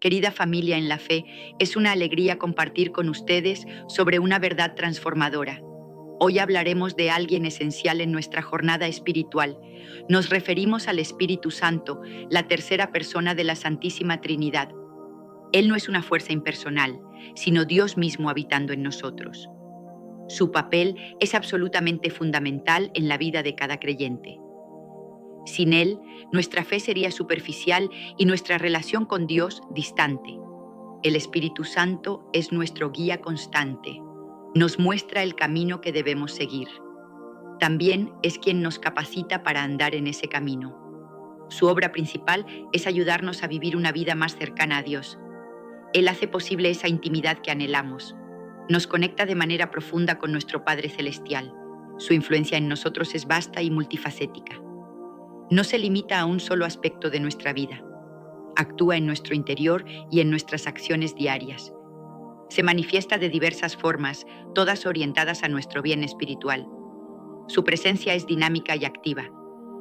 Querida familia en la fe, es una alegría compartir con ustedes sobre una verdad transformadora. Hoy hablaremos de alguien esencial en nuestra jornada espiritual. Nos referimos al Espíritu Santo, la tercera persona de la Santísima Trinidad. Él no es una fuerza impersonal, sino Dios mismo habitando en nosotros. Su papel es absolutamente fundamental en la vida de cada creyente. Sin Él, nuestra fe sería superficial y nuestra relación con Dios distante. El Espíritu Santo es nuestro guía constante. Nos muestra el camino que debemos seguir. También es quien nos capacita para andar en ese camino. Su obra principal es ayudarnos a vivir una vida más cercana a Dios. Él hace posible esa intimidad que anhelamos. Nos conecta de manera profunda con nuestro Padre Celestial. Su influencia en nosotros es vasta y multifacética. No se limita a un solo aspecto de nuestra vida. Actúa en nuestro interior y en nuestras acciones diarias. Se manifiesta de diversas formas, todas orientadas a nuestro bien espiritual. Su presencia es dinámica y activa.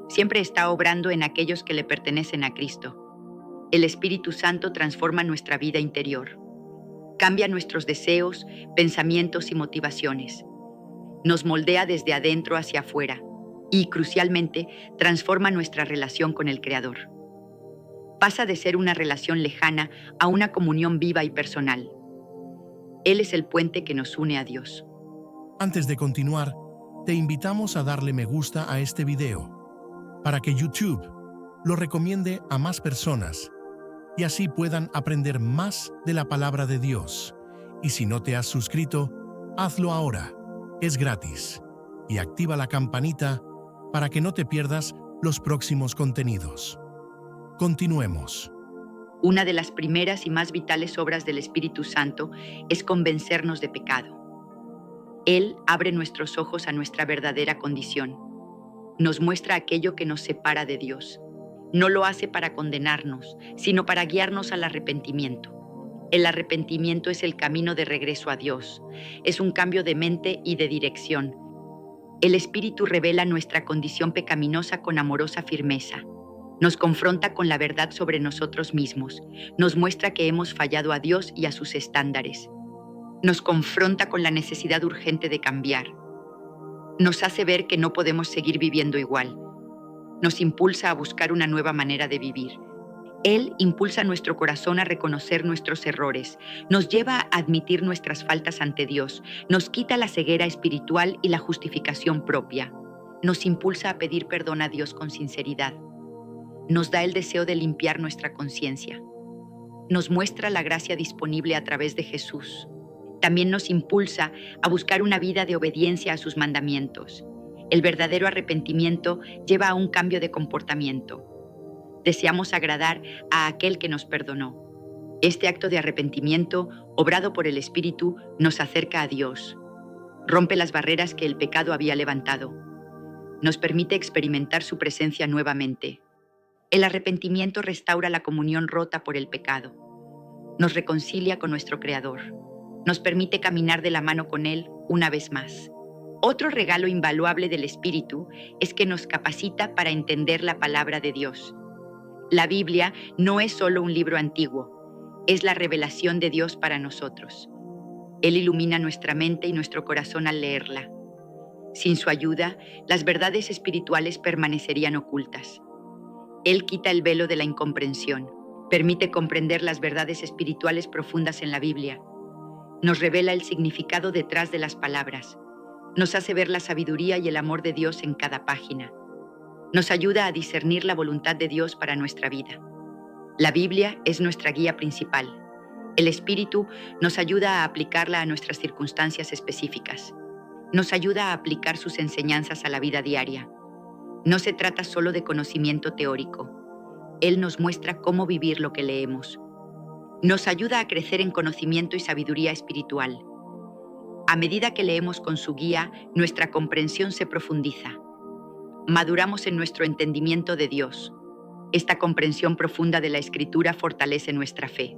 Siempre está obrando en aquellos que le pertenecen a Cristo. El Espíritu Santo transforma nuestra vida interior. Cambia nuestros deseos, pensamientos y motivaciones. Nos moldea desde adentro hacia afuera y, crucialmente, transforma nuestra relación con el Creador. Pasa de ser una relación lejana a una comunión viva y personal. Él es el puente que nos une a Dios. Antes de continuar, te invitamos a darle me gusta a este video para que YouTube lo recomiende a más personas y así puedan aprender más de la palabra de Dios. Y si no te has suscrito, hazlo ahora. Es gratis. Y activa la campanita para que no te pierdas los próximos contenidos. Continuemos. Una de las primeras y más vitales obras del Espíritu Santo es convencernos de pecado. Él abre nuestros ojos a nuestra verdadera condición. Nos muestra aquello que nos separa de Dios. No lo hace para condenarnos, sino para guiarnos al arrepentimiento. El arrepentimiento es el camino de regreso a Dios. Es un cambio de mente y de dirección. El Espíritu revela nuestra condición pecaminosa con amorosa firmeza. Nos confronta con la verdad sobre nosotros mismos. Nos muestra que hemos fallado a Dios y a sus estándares. Nos confronta con la necesidad urgente de cambiar. Nos hace ver que no podemos seguir viviendo igual. Nos impulsa a buscar una nueva manera de vivir. Él impulsa nuestro corazón a reconocer nuestros errores, nos lleva a admitir nuestras faltas ante Dios, nos quita la ceguera espiritual y la justificación propia. Nos impulsa a pedir perdón a Dios con sinceridad. Nos da el deseo de limpiar nuestra conciencia. Nos muestra la gracia disponible a través de Jesús. También nos impulsa a buscar una vida de obediencia a sus mandamientos. El verdadero arrepentimiento lleva a un cambio de comportamiento. Deseamos agradar a aquel que nos perdonó. Este acto de arrepentimiento, obrado por el Espíritu, nos acerca a Dios. Rompe las barreras que el pecado había levantado. Nos permite experimentar su presencia nuevamente. El arrepentimiento restaura la comunión rota por el pecado. Nos reconcilia con nuestro Creador. Nos permite caminar de la mano con Él una vez más. Otro regalo invaluable del Espíritu es que nos capacita para entender la palabra de Dios. La Biblia no es solo un libro antiguo, es la revelación de Dios para nosotros. Él ilumina nuestra mente y nuestro corazón al leerla. Sin su ayuda, las verdades espirituales permanecerían ocultas. Él quita el velo de la incomprensión, permite comprender las verdades espirituales profundas en la Biblia. Nos revela el significado detrás de las palabras. Nos hace ver la sabiduría y el amor de Dios en cada página. Nos ayuda a discernir la voluntad de Dios para nuestra vida. La Biblia es nuestra guía principal. El Espíritu nos ayuda a aplicarla a nuestras circunstancias específicas. Nos ayuda a aplicar sus enseñanzas a la vida diaria. No se trata solo de conocimiento teórico. Él nos muestra cómo vivir lo que leemos. Nos ayuda a crecer en conocimiento y sabiduría espiritual. A medida que leemos con su guía, nuestra comprensión se profundiza. Maduramos en nuestro entendimiento de Dios. Esta comprensión profunda de la Escritura fortalece nuestra fe.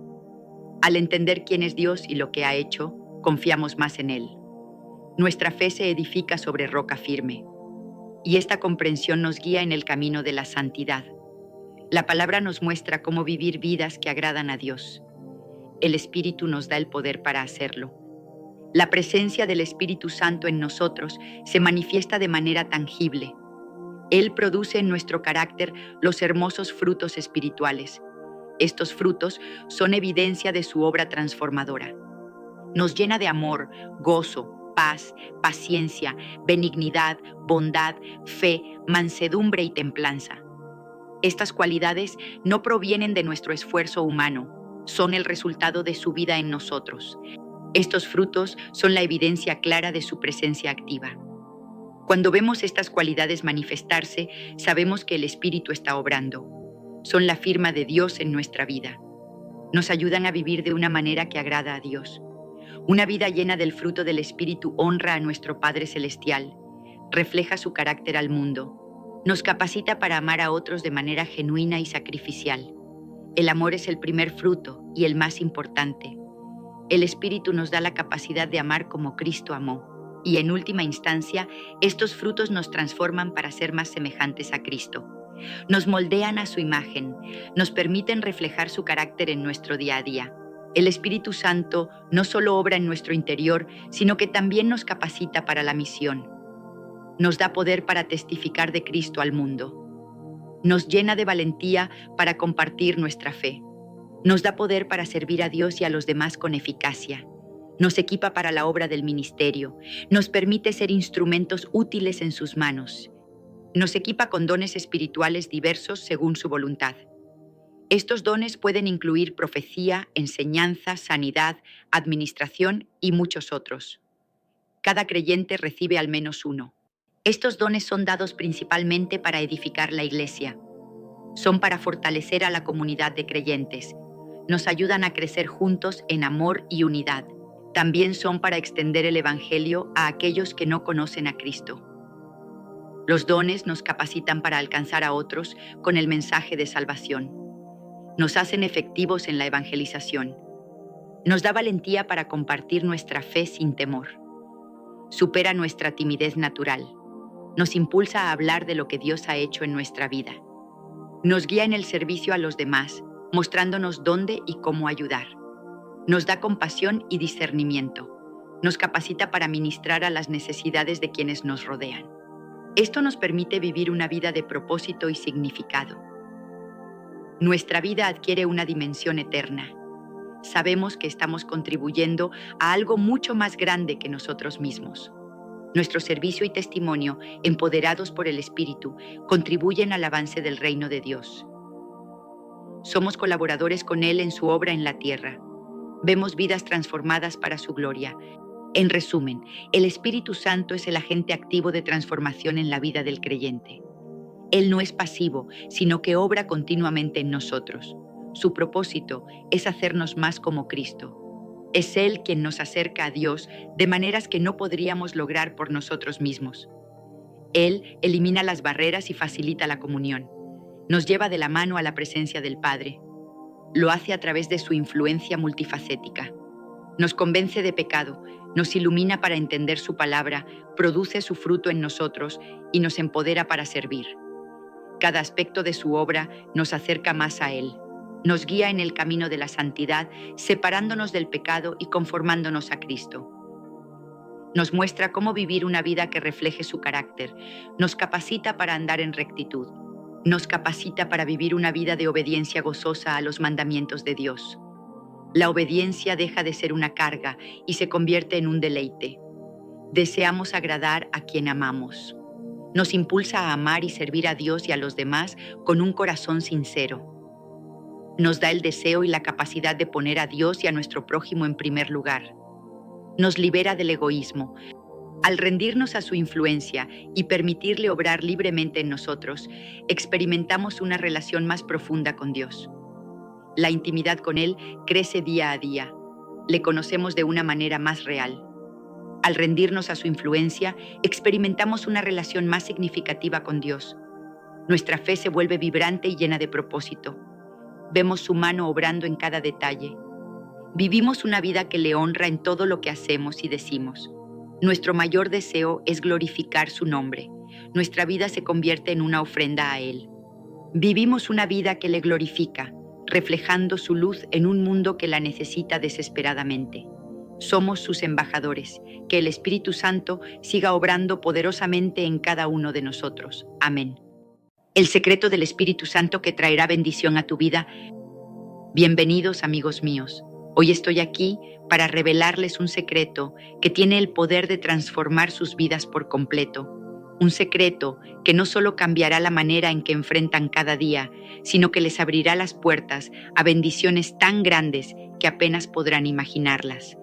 Al entender quién es Dios y lo que ha hecho, confiamos más en Él. Nuestra fe se edifica sobre roca firme. Y esta comprensión nos guía en el camino de la santidad. La palabra nos muestra cómo vivir vidas que agradan a Dios. el Espíritu nos da el poder para hacerlo. La presencia del Espíritu Santo en nosotros se manifiesta de manera tangible. Él produce en nuestro carácter los hermosos frutos espirituales. Estos frutos son evidencia de su obra transformadora. Nos llena de amor, gozo, paz, paciencia, benignidad, bondad, fe, mansedumbre y templanza. Estas cualidades no provienen de nuestro esfuerzo humano, son el resultado de su vida en nosotros. Estos frutos son la evidencia clara de su presencia activa. Cuando vemos estas cualidades manifestarse, sabemos que el Espíritu está obrando. Son la firma de Dios en nuestra vida. Nos ayudan a vivir de una manera que agrada a Dios. Una vida llena del fruto del Espíritu honra a nuestro Padre Celestial, refleja su carácter al mundo, nos capacita para amar a otros de manera genuina y sacrificial. El amor es el primer fruto y el más importante. El Espíritu nos da la capacidad de amar como Cristo amó, y en última instancia, estos frutos nos transforman para ser más semejantes a Cristo. Nos moldean a su imagen, nos permiten reflejar su carácter en nuestro día a día. El Espíritu Santo no solo obra en nuestro interior, sino que también nos capacita para la misión. Nos da poder para testificar de Cristo al mundo. Nos llena de valentía para compartir nuestra fe. Nos da poder para servir a Dios y a los demás con eficacia. Nos equipa para la obra del ministerio. Nos permite ser instrumentos útiles en sus manos. Nos equipa con dones espirituales diversos según su voluntad. Estos dones pueden incluir profecía, enseñanza, sanidad, administración y muchos otros. Cada creyente recibe al menos uno. Estos dones son dados principalmente para edificar la iglesia. Son para fortalecer a la comunidad de creyentes. Nos ayudan a crecer juntos en amor y unidad. También son para extender el Evangelio a aquellos que no conocen a Cristo. Los dones nos capacitan para alcanzar a otros con el mensaje de salvación. Nos hacen efectivos en la evangelización. Nos da valentía para compartir nuestra fe sin temor. Supera nuestra timidez natural. Nos impulsa a hablar de lo que Dios ha hecho en nuestra vida. Nos guía en el servicio a los demás, mostrándonos dónde y cómo ayudar. Nos da compasión y discernimiento. Nos capacita para ministrar a las necesidades de quienes nos rodean. Esto nos permite vivir una vida de propósito y significado. Nuestra vida adquiere una dimensión eterna. Sabemos que estamos contribuyendo a algo mucho más grande que nosotros mismos. Nuestro servicio y testimonio, empoderados por el Espíritu, contribuyen al avance del reino de Dios. Somos colaboradores con Él en su obra en la tierra. Vemos vidas transformadas para su gloria. En resumen, el Espíritu Santo es el agente activo de transformación en la vida del creyente. Él no es pasivo, sino que obra continuamente en nosotros. Su propósito es hacernos más como Cristo. Es Él quien nos acerca a Dios de maneras que no podríamos lograr por nosotros mismos. Él elimina las barreras y facilita la comunión. Nos lleva de la mano a la presencia del Padre. Lo hace a través de su influencia multifacética. Nos convence de pecado, nos ilumina para entender su palabra, produce su fruto en nosotros y nos empodera para servir. Cada aspecto de su obra nos acerca más a Él. Nos guía en el camino de la santidad, separándonos del pecado y conformándonos a Cristo. Nos muestra cómo vivir una vida que refleje su carácter. Nos capacita para andar en rectitud. Nos capacita para vivir una vida de obediencia gozosa a los mandamientos de Dios. La obediencia deja de ser una carga y se convierte en un deleite. Deseamos agradar a quien amamos. Nos impulsa a amar y servir a Dios y a los demás con un corazón sincero. Nos da el deseo y la capacidad de poner a Dios y a nuestro prójimo en primer lugar. Nos libera del egoísmo. Al rendirnos a su influencia y permitirle obrar libremente en nosotros, experimentamos una relación más profunda con Dios. La intimidad con Él crece día a día. Le conocemos de una manera más real. Al rendirnos a su influencia, experimentamos una relación más significativa con Dios. Nuestra fe se vuelve vibrante y llena de propósito. Vemos su mano obrando en cada detalle. Vivimos una vida que le honra en todo lo que hacemos y decimos. Nuestro mayor deseo es glorificar su nombre. Nuestra vida se convierte en una ofrenda a Él. Vivimos una vida que le glorifica. reflejando su luz en un mundo que la necesita desesperadamente. Somos sus embajadores. Que el Espíritu Santo siga obrando poderosamente en cada uno de nosotros. Amén. El secreto del Espíritu Santo que traerá bendición a tu vida. Bienvenidos, amigos míos. Hoy estoy aquí para revelarles un secreto que tiene el poder de transformar sus vidas por completo. Un secreto que no solo cambiará la manera en que enfrentan cada día, sino que les abrirá las puertas a bendiciones tan grandes que apenas podrán imaginarlas.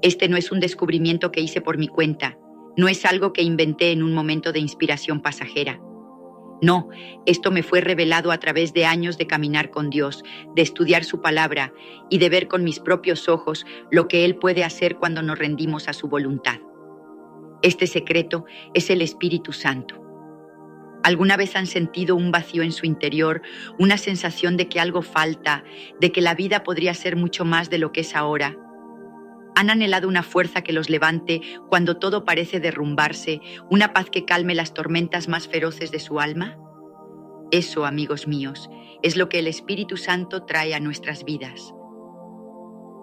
Este no es un descubrimiento que hice por mi cuenta, no es algo que inventé en un momento de inspiración pasajera. No, esto me fue revelado a través de años de caminar con Dios, de estudiar su palabra y de ver con mis propios ojos lo que Él puede hacer cuando nos rendimos a su voluntad. Este secreto es el Espíritu Santo. ¿Alguna vez han sentido un vacío en su interior, una sensación de que algo falta, de que la vida podría ser mucho más de lo que es ahora? ¿Han anhelado una fuerza que los levante cuando todo parece derrumbarse, una paz que calme las tormentas más feroces de su alma? Eso, amigos míos, es lo que el Espíritu Santo trae a nuestras vidas.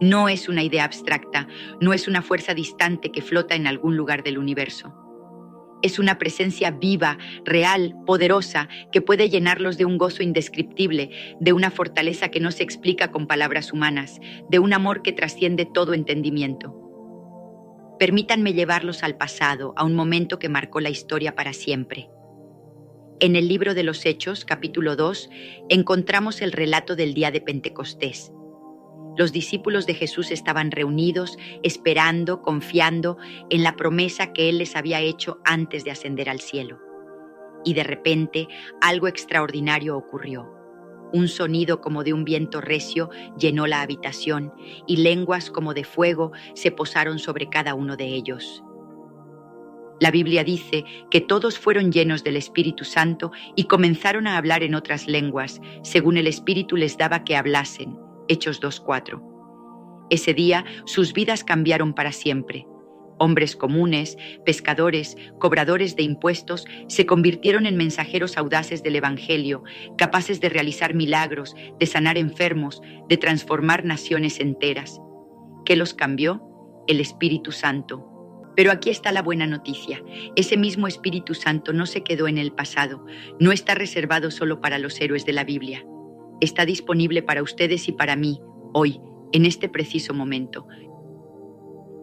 No es una idea abstracta, no es una fuerza distante que flota en algún lugar del universo. Es una presencia viva, real, poderosa, que puede llenarlos de un gozo indescriptible, de una fortaleza que no se explica con palabras humanas, de un amor que trasciende todo entendimiento. Permítanme llevarlos al pasado, a un momento que marcó la historia para siempre. En el libro de los Hechos, capítulo 2, encontramos el relato del día de Pentecostés. Los discípulos de Jesús estaban reunidos, esperando, confiando en la promesa que Él les había hecho antes de ascender al cielo. Y de repente, algo extraordinario ocurrió. Un sonido como de un viento recio llenó la habitación y lenguas como de fuego se posaron sobre cada uno de ellos. La Biblia dice que todos fueron llenos del Espíritu Santo y comenzaron a hablar en otras lenguas, según el Espíritu les daba que hablasen. Hechos 2:4. Ese día sus vidas cambiaron para siempre. Hombres comunes, pescadores, cobradores de impuestos, se convirtieron en mensajeros audaces del Evangelio, capaces de realizar milagros, de sanar enfermos, de transformar naciones enteras. ¿Qué los cambió? El Espíritu Santo. Pero aquí está la buena noticia. Ese mismo Espíritu Santo no se quedó en el pasado, no está reservado solo para los héroes de la Biblia. Está disponible para ustedes y para mí, hoy, en este preciso momento.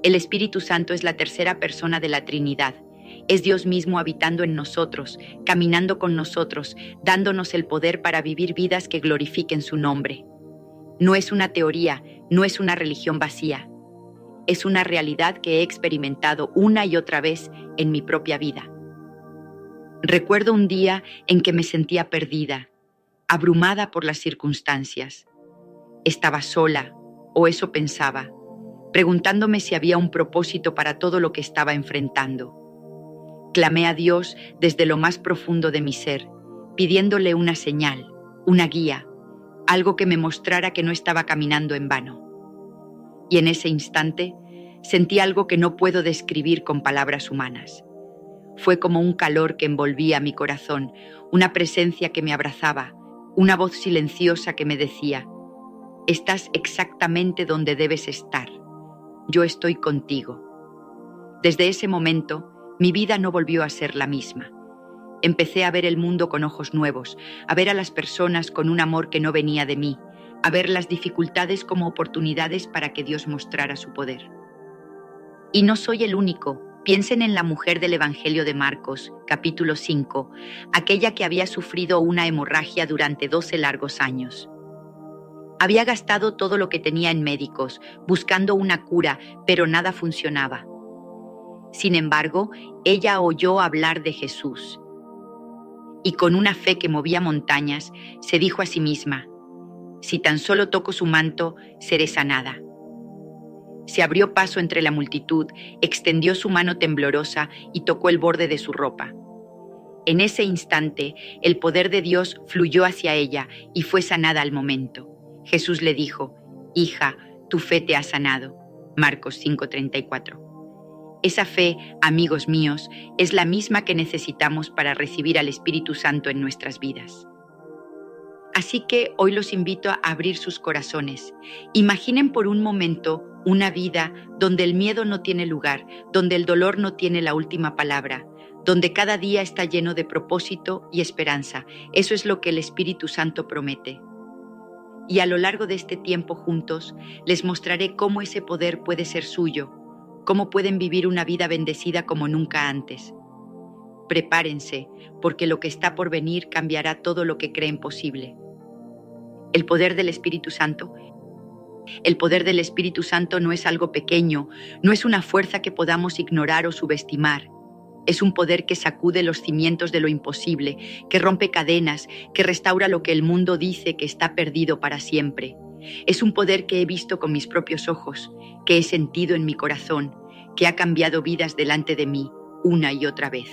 El Espíritu Santo es la tercera persona de la Trinidad. Es Dios mismo habitando en nosotros, caminando con nosotros, dándonos el poder para vivir vidas que glorifiquen su nombre. No es una teoría, no es una religión vacía. Es una realidad que he experimentado una y otra vez en mi propia vida. Recuerdo un día en que me sentía perdida, abrumada por las circunstancias. Estaba sola, o eso pensaba, preguntándome si había un propósito para todo lo que estaba enfrentando. Clamé a Dios desde lo más profundo de mi ser, pidiéndole una señal, una guía, algo que me mostrara que no estaba caminando en vano. Y en ese instante sentí algo que no puedo describir con palabras humanas. Fue como un calor que envolvía mi corazón, una presencia que me abrazaba, una voz silenciosa que me decía: estás exactamente donde debes estar. Yo estoy contigo. Desde ese momento, mi vida no volvió a ser la misma. Empecé a ver el mundo con ojos nuevos, a ver a las personas con un amor que no venía de mí, a ver las dificultades como oportunidades para que Dios mostrara su poder. Y no soy el único. Piensen en la mujer del Evangelio de Marcos, capítulo 5, aquella que había sufrido una hemorragia durante 12 largos años. Había gastado todo lo que tenía en médicos, buscando una cura, pero nada funcionaba. Sin embargo, ella oyó hablar de Jesús. Y con una fe que movía montañas, se dijo a sí misma: si tan solo toco su manto, seré sanada. Se abrió paso entre la multitud, extendió su mano temblorosa y tocó el borde de su ropa. En ese instante, el poder de Dios fluyó hacia ella y fue sanada al momento. Jesús le dijo: hija, tu fe te ha sanado. Marcos 5:34. Esa fe, amigos míos, es la misma que necesitamos para recibir al Espíritu Santo en nuestras vidas. Así que hoy los invito a abrir sus corazones. Imaginen por un momento una vida donde el miedo no tiene lugar, donde el dolor no tiene la última palabra, donde cada día está lleno de propósito y esperanza. Eso es lo que el Espíritu Santo promete. Y a lo largo de este tiempo juntos, les mostraré cómo ese poder puede ser suyo, cómo pueden vivir una vida bendecida como nunca antes. Prepárense, porque lo que está por venir cambiará todo lo que creen posible. El poder del Espíritu Santo. El poder del Espíritu Santo no es algo pequeño, no es una fuerza que podamos ignorar o subestimar. Es un poder que sacude los cimientos de lo imposible, que rompe cadenas, que restaura lo que el mundo dice que está perdido para siempre. Es un poder que he visto con mis propios ojos, que he sentido en mi corazón, que ha cambiado vidas delante de mí una y otra vez.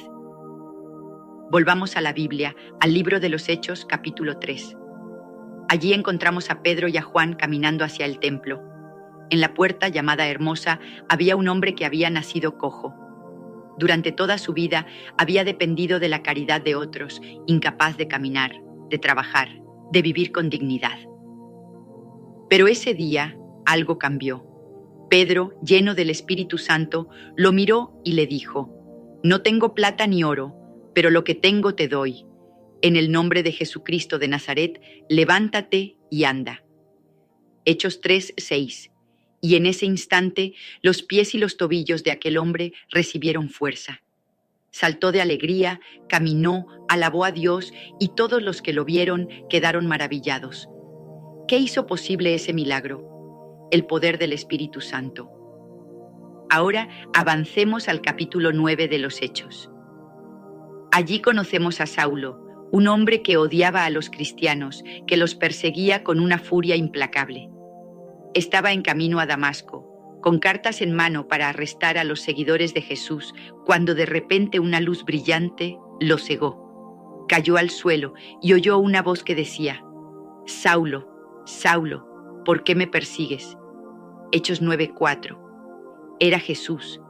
Volvamos a la Biblia, al libro de los Hechos, capítulo 3. Allí encontramos a Pedro y a Juan caminando hacia el templo. En la puerta, llamada Hermosa, había un hombre que había nacido cojo. Durante toda su vida había dependido de la caridad de otros, incapaz de caminar, de trabajar, de vivir con dignidad. Pero ese día algo cambió. Pedro, lleno del Espíritu Santo, lo miró y le dijo: «No tengo plata ni oro, pero lo que tengo te doy. En el nombre de Jesucristo de Nazaret, levántate y anda». Hechos 3:6. Y en ese instante, los pies y los tobillos de aquel hombre recibieron fuerza. Saltó de alegría, caminó, alabó a Dios, y todos los que lo vieron quedaron maravillados. ¿Qué hizo posible ese milagro? El poder del Espíritu Santo. Ahora avancemos al capítulo 9 de los Hechos. Allí conocemos a Saulo, un hombre que odiaba a los cristianos, que los perseguía con una furia implacable. Estaba en camino a Damasco, con cartas en mano para arrestar a los seguidores de Jesús, cuando de repente una luz brillante lo cegó. Cayó al suelo y oyó una voz que decía: «Saulo, Saulo, ¿por qué me persigues?». Hechos 9:4. Era Jesús.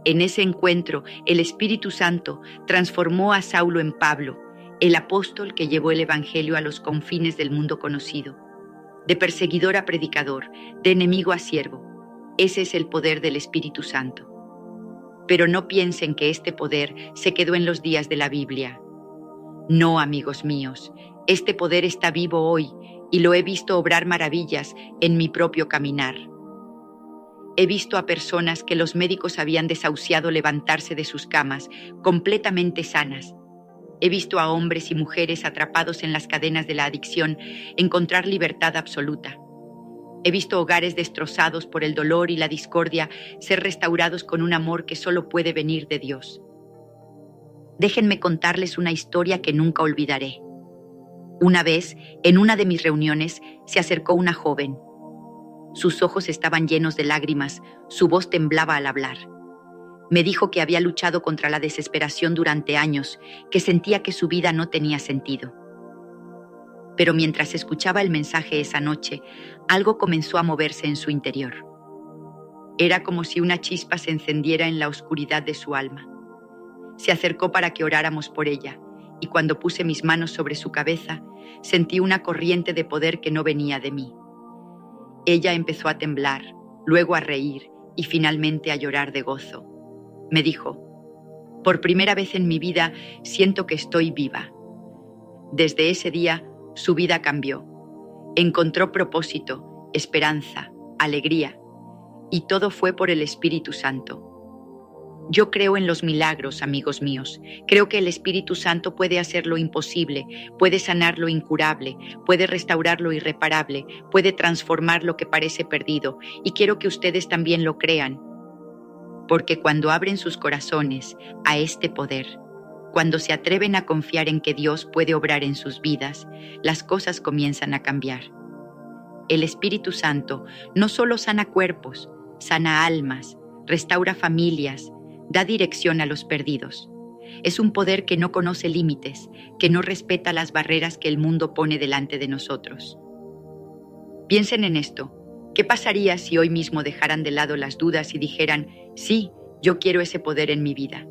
En ese encuentro, el Espíritu Santo transformó a Saulo en Pablo, el apóstol que llevó el Evangelio a los confines del mundo conocido. De perseguidor a predicador, de enemigo a siervo. Ese es el poder del Espíritu Santo. Pero no piensen que este poder se quedó en los días de la Biblia. No, amigos míos, este poder está vivo hoy y lo he visto obrar maravillas en mi propio caminar. He visto a personas que los médicos habían desahuciado levantarse de sus camas, completamente sanas. He visto a hombres y mujeres atrapados en las cadenas de la adicción encontrar libertad absoluta. He visto hogares destrozados por el dolor y la discordia ser restaurados con un amor que solo puede venir de Dios. Déjenme contarles una historia que nunca olvidaré. Una vez, en una de mis reuniones, se acercó una joven. Sus ojos estaban llenos de lágrimas, su voz temblaba al hablar. Me dijo que había luchado contra la desesperación durante años, que sentía que su vida no tenía sentido. Pero mientras escuchaba el mensaje esa noche, algo comenzó a moverse en su interior. Era como si una chispa se encendiera en la oscuridad de su alma. Se acercó para que oráramos por ella, y cuando puse mis manos sobre su cabeza, sentí una corriente de poder que no venía de mí. Ella empezó a temblar, luego a reír y finalmente a llorar de gozo. Me dijo: «Por primera vez en mi vida siento que estoy viva». Desde ese día, su vida cambió. Encontró propósito, esperanza, alegría, y todo fue por el Espíritu Santo. Yo creo en los milagros, amigos míos. Creo que el Espíritu Santo puede hacer lo imposible, puede sanar lo incurable, puede restaurar lo irreparable, puede transformar lo que parece perdido, y quiero que ustedes también lo crean. Porque cuando abren sus corazones a este poder, cuando se atreven a confiar en que Dios puede obrar en sus vidas, las cosas comienzan a cambiar. El Espíritu Santo no solo sana cuerpos, sana almas, restaura familias, da dirección a los perdidos. Es un poder que no conoce límites, que no respeta las barreras que el mundo pone delante de nosotros. Piensen en esto. ¿Qué pasaría si hoy mismo dejaran de lado las dudas y dijeran: «Sí, yo quiero ese poder en mi vida»?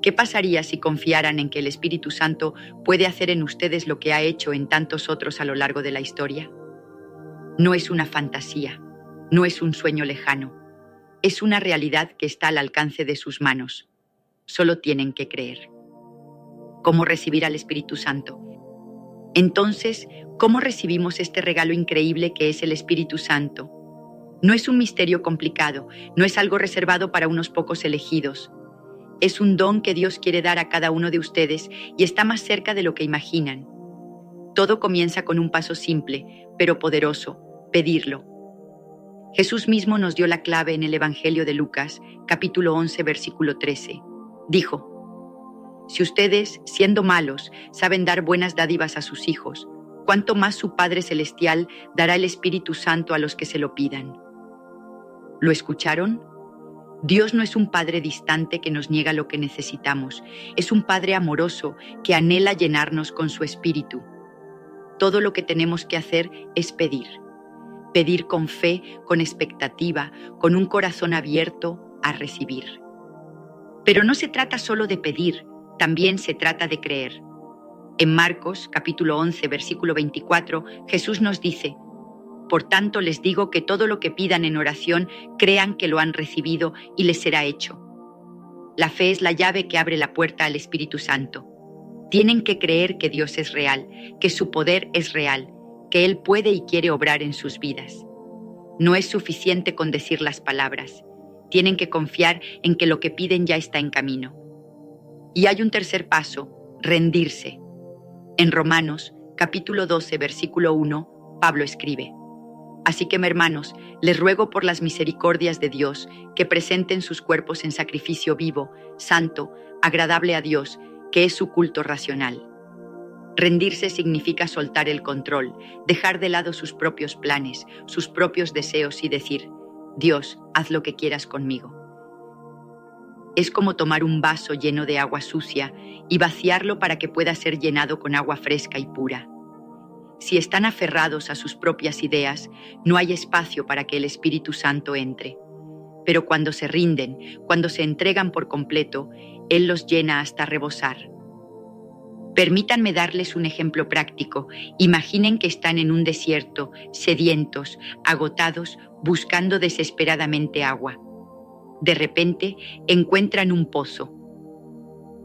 ¿Qué pasaría si confiaran en que el Espíritu Santo puede hacer en ustedes lo que ha hecho en tantos otros a lo largo de la historia? No es una fantasía, no es un sueño lejano, es una realidad que está al alcance de sus manos. Solo tienen que creer. ¿Cómo recibir al Espíritu Santo? Entonces, ¿cómo recibimos este regalo increíble que es el Espíritu Santo? No es un misterio complicado, no es algo reservado para unos pocos elegidos. Es un don que Dios quiere dar a cada uno de ustedes y está más cerca de lo que imaginan. Todo comienza con un paso simple, pero poderoso: pedirlo. Jesús mismo nos dio la clave en el Evangelio de Lucas, capítulo 11, versículo 13. Dijo: si ustedes, siendo malos, saben dar buenas dádivas a sus hijos, ¿cuánto más su Padre Celestial dará el Espíritu Santo a los que se lo pidan? ¿Lo escucharon? Dios no es un Padre distante que nos niega lo que necesitamos, es un Padre amoroso que anhela llenarnos con su Espíritu. Todo lo que tenemos que hacer es pedir. Pedir con fe, con expectativa, con un corazón abierto a recibir. Pero no se trata solo de pedir, también se trata de creer. En Marcos, capítulo 11, versículo 24, Jesús nos dice: por tanto les digo que todo lo que pidan en oración, crean que lo han recibido y les será hecho. La fe es la llave que abre la puerta al Espíritu Santo. Tienen que creer que Dios es real, que su poder es real, que Él puede y quiere obrar en sus vidas. No es suficiente con decir las palabras. Tienen que confiar en que lo que piden ya está en camino. Y hay un tercer paso: rendirse. En Romanos, capítulo 12, versículo 1, Pablo escribe: así que, hermanos, les ruego por las misericordias de Dios que presenten sus cuerpos en sacrificio vivo, santo, agradable a Dios, que es su culto racional. Rendirse significa soltar el control, dejar de lado sus propios planes, sus propios deseos y decir: Dios, haz lo que quieras conmigo. Es como tomar un vaso lleno de agua sucia y vaciarlo para que pueda ser llenado con agua fresca y pura. Si están aferrados a sus propias ideas, no hay espacio para que el Espíritu Santo entre. Pero cuando se rinden, cuando se entregan por completo, Él los llena hasta rebosar. Permítanme darles un ejemplo práctico. Imaginen que están en un desierto, sedientos, agotados, buscando desesperadamente agua. De repente, encuentran un pozo.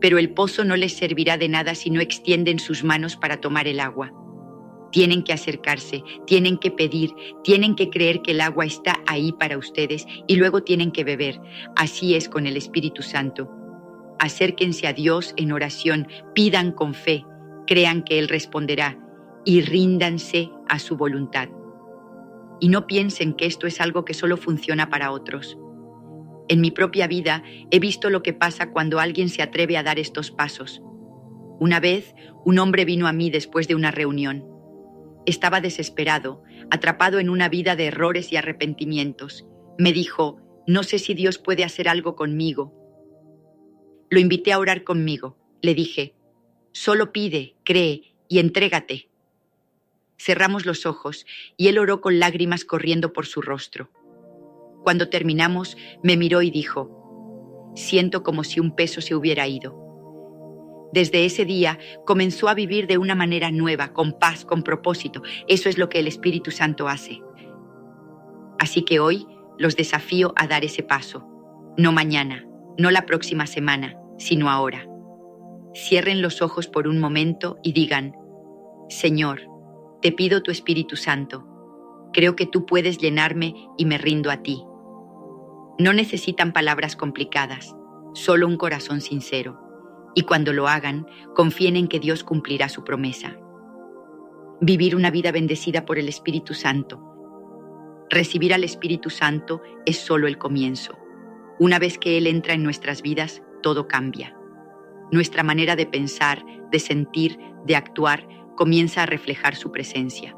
Pero el pozo no les servirá de nada si no extienden sus manos para tomar el agua. Tienen que acercarse, tienen que pedir, tienen que creer que el agua está ahí para ustedes y luego tienen que beber. Así es con el Espíritu Santo. Acérquense a Dios en oración, pidan con fe, crean que Él responderá y ríndanse a su voluntad. Y no piensen que esto es algo que solo funciona para otros. En mi propia vida he visto lo que pasa cuando alguien se atreve a dar estos pasos. Una vez, un hombre vino a mí después de una reunión. Estaba desesperado, atrapado en una vida de errores y arrepentimientos. Me dijo: no sé si Dios puede hacer algo conmigo. Lo invité a orar conmigo. Le dije: solo pide, cree y entrégate. Cerramos los ojos y él oró con lágrimas corriendo por su rostro. Cuando terminamos, me miró y dijo: siento como si un peso se hubiera ido. Desde ese día comenzó a vivir de una manera nueva, con paz, con propósito. Eso es lo que el Espíritu Santo hace. Así que hoy los desafío a dar ese paso. No mañana, no la próxima semana, sino ahora. Cierren los ojos por un momento y digan: Señor, te pido tu Espíritu Santo. Creo que tú puedes llenarme y me rindo a ti. No necesitan palabras complicadas, solo un corazón sincero. Y cuando lo hagan, confíen en que Dios cumplirá su promesa. Vivir una vida bendecida por el Espíritu Santo. Recibir al Espíritu Santo es solo el comienzo. Una vez que Él entra en nuestras vidas, todo cambia. Nuestra manera de pensar, de sentir, de actuar, comienza a reflejar su presencia.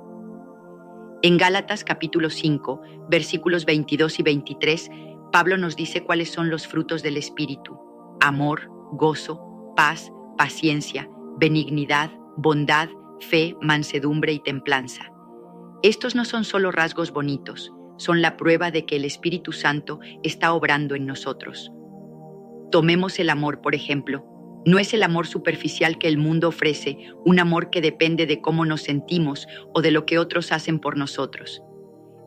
En Gálatas capítulo 5, versículos 22 y 23, Pablo nos dice cuáles son los frutos del Espíritu: amor, gozo, paz, paciencia, benignidad, bondad, fe, mansedumbre y templanza. Estos no son solo rasgos bonitos, son la prueba de que el Espíritu Santo está obrando en nosotros. Tomemos el amor, por ejemplo. No es el amor superficial que el mundo ofrece, un amor que depende de cómo nos sentimos o de lo que otros hacen por nosotros.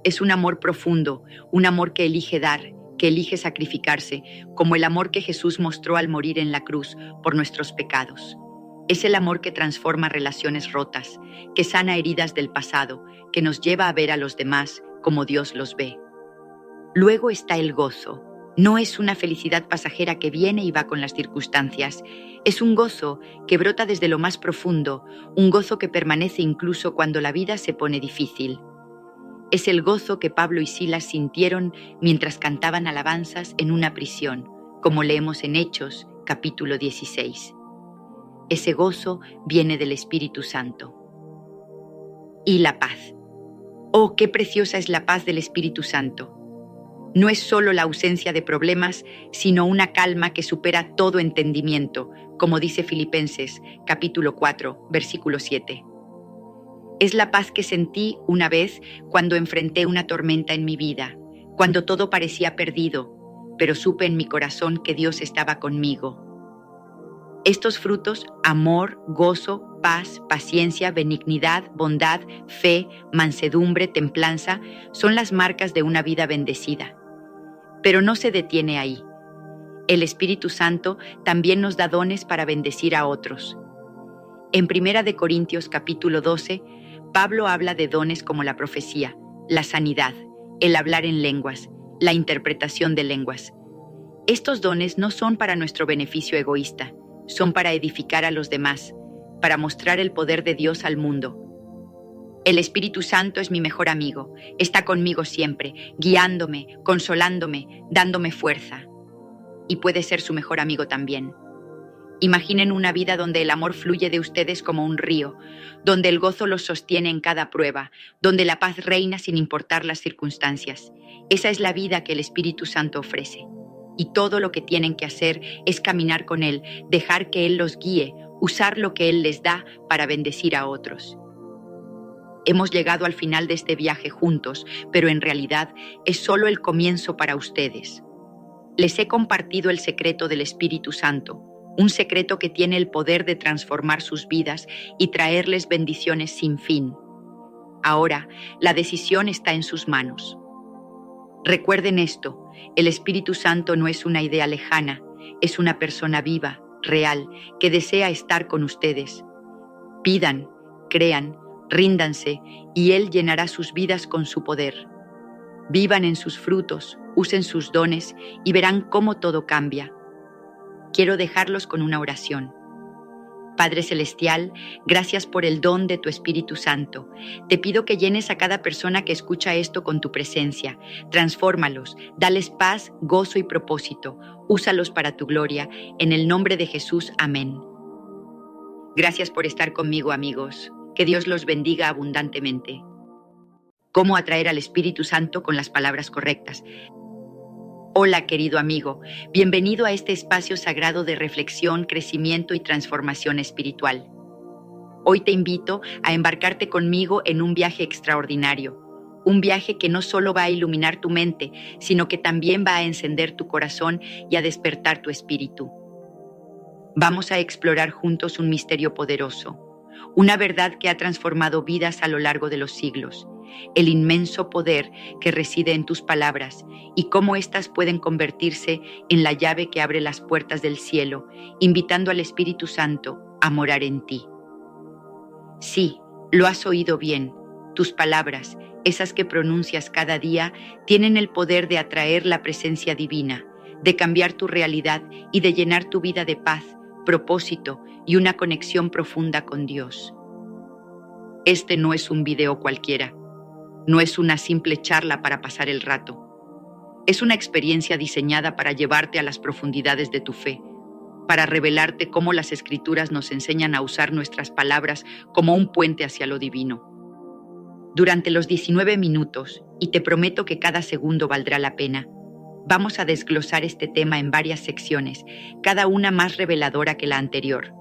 Es un amor profundo, un amor que elige dar, que elige sacrificarse, como el amor que Jesús mostró al morir en la cruz por nuestros pecados. Es el amor que transforma relaciones rotas, que sana heridas del pasado, que nos lleva a ver a los demás como Dios los ve. Luego está el gozo. No es una felicidad pasajera que viene y va con las circunstancias. Es un gozo que brota desde lo más profundo, un gozo que permanece incluso cuando la vida se pone difícil. Es el gozo que Pablo y Silas sintieron mientras cantaban alabanzas en una prisión, como leemos en Hechos, capítulo 16. Ese gozo viene del Espíritu Santo. Y la paz. Oh, qué preciosa es la paz del Espíritu Santo. No es solo la ausencia de problemas, sino una calma que supera todo entendimiento, como dice Filipenses, capítulo 4, versículo 7. Es la paz que sentí una vez cuando enfrenté una tormenta en mi vida, cuando todo parecía perdido, pero supe en mi corazón que Dios estaba conmigo. Estos frutos, amor, gozo, paz, paciencia, benignidad, bondad, fe, mansedumbre, templanza, son las marcas de una vida bendecida. Pero no se detiene ahí. El Espíritu Santo también nos da dones para bendecir a otros. En 1 Corintios capítulo 12, Pablo habla de dones como la profecía, la sanidad, el hablar en lenguas, la interpretación de lenguas. Estos dones no son para nuestro beneficio egoísta, son para edificar a los demás, para mostrar el poder de Dios al mundo. El Espíritu Santo es mi mejor amigo, está conmigo siempre, guiándome, consolándome, dándome fuerza. Y puede ser su mejor amigo también. Imaginen una vida donde el amor fluye de ustedes como un río, donde el gozo los sostiene en cada prueba, donde la paz reina sin importar las circunstancias. Esa es la vida que el Espíritu Santo ofrece. Y todo lo que tienen que hacer es caminar con Él, dejar que Él los guíe, usar lo que Él les da para bendecir a otros. Hemos llegado al final de este viaje juntos, pero en realidad es solo el comienzo para ustedes. Les he compartido el secreto del Espíritu Santo, un secreto que tiene el poder de transformar sus vidas y traerles bendiciones sin fin. Ahora, la decisión está en sus manos. Recuerden esto, el Espíritu Santo no es una idea lejana, es una persona viva, real, que desea estar con ustedes. Pidan, crean, ríndanse y Él llenará sus vidas con su poder. Vivan en sus frutos, usen sus dones y verán cómo todo cambia. Quiero dejarlos con una oración. Padre Celestial, gracias por el don de tu Espíritu Santo. Te pido que llenes a cada persona que escucha esto con tu presencia. Transfórmalos, dales paz, gozo y propósito. Úsalos para tu gloria. En el nombre de Jesús, amén. Gracias por estar conmigo, amigos. Que Dios los bendiga abundantemente. ¿Cómo atraer al Espíritu Santo con las palabras correctas? Hola, querido amigo. Bienvenido a este espacio sagrado de reflexión, crecimiento y transformación espiritual. Hoy te invito a embarcarte conmigo en un viaje extraordinario. Un viaje que no solo va a iluminar tu mente, sino que también va a encender tu corazón y a despertar tu espíritu. Vamos a explorar juntos un misterio poderoso, una verdad que ha transformado vidas a lo largo de los siglos, el inmenso poder que reside en tus palabras y cómo éstas pueden convertirse en la llave que abre las puertas del cielo, invitando al Espíritu Santo a morar en ti. Sí, lo has oído bien. Tus palabras, esas que pronuncias cada día, tienen el poder de atraer la presencia divina, de cambiar tu realidad y de llenar tu vida de paz, propósito y una conexión profunda con Dios. Este no es un video cualquiera. No es una simple charla para pasar el rato. Es una experiencia diseñada para llevarte a las profundidades de tu fe, para revelarte cómo las Escrituras nos enseñan a usar nuestras palabras como un puente hacia lo divino. Durante los 19 minutos, y te prometo que cada segundo valdrá la pena, vamos a desglosar este tema en varias secciones, cada una más reveladora que la anterior.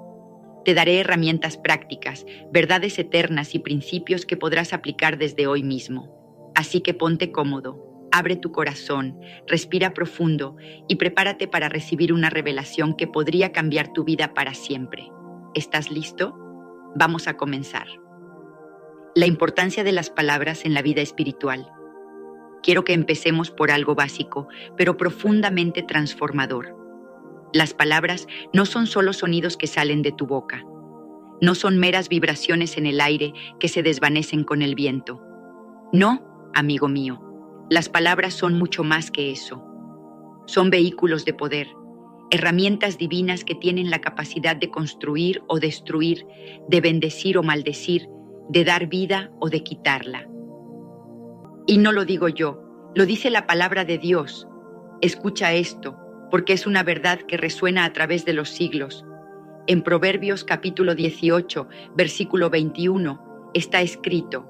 Te daré herramientas prácticas, verdades eternas y principios que podrás aplicar desde hoy mismo. Así que ponte cómodo, Abre tu corazón, respira profundo y prepárate para recibir una revelación que podría cambiar tu vida para siempre. ¿Estás listo? Vamos a comenzar. La importancia de las palabras en la vida espiritual. Quiero que empecemos por algo básico, pero profundamente transformador. Las palabras no son solo sonidos que salen de tu boca. No son meras vibraciones en el aire que se desvanecen con el viento. No, amigo mío, las palabras son mucho más que eso. Son vehículos de poder, herramientas divinas que tienen la capacidad de construir o destruir, de bendecir o maldecir, de dar vida o de quitarla. Y no lo digo yo, lo dice la palabra de Dios. Escucha esto, porque es una verdad que resuena a través de los siglos. En Proverbios capítulo 18, versículo 21, está escrito: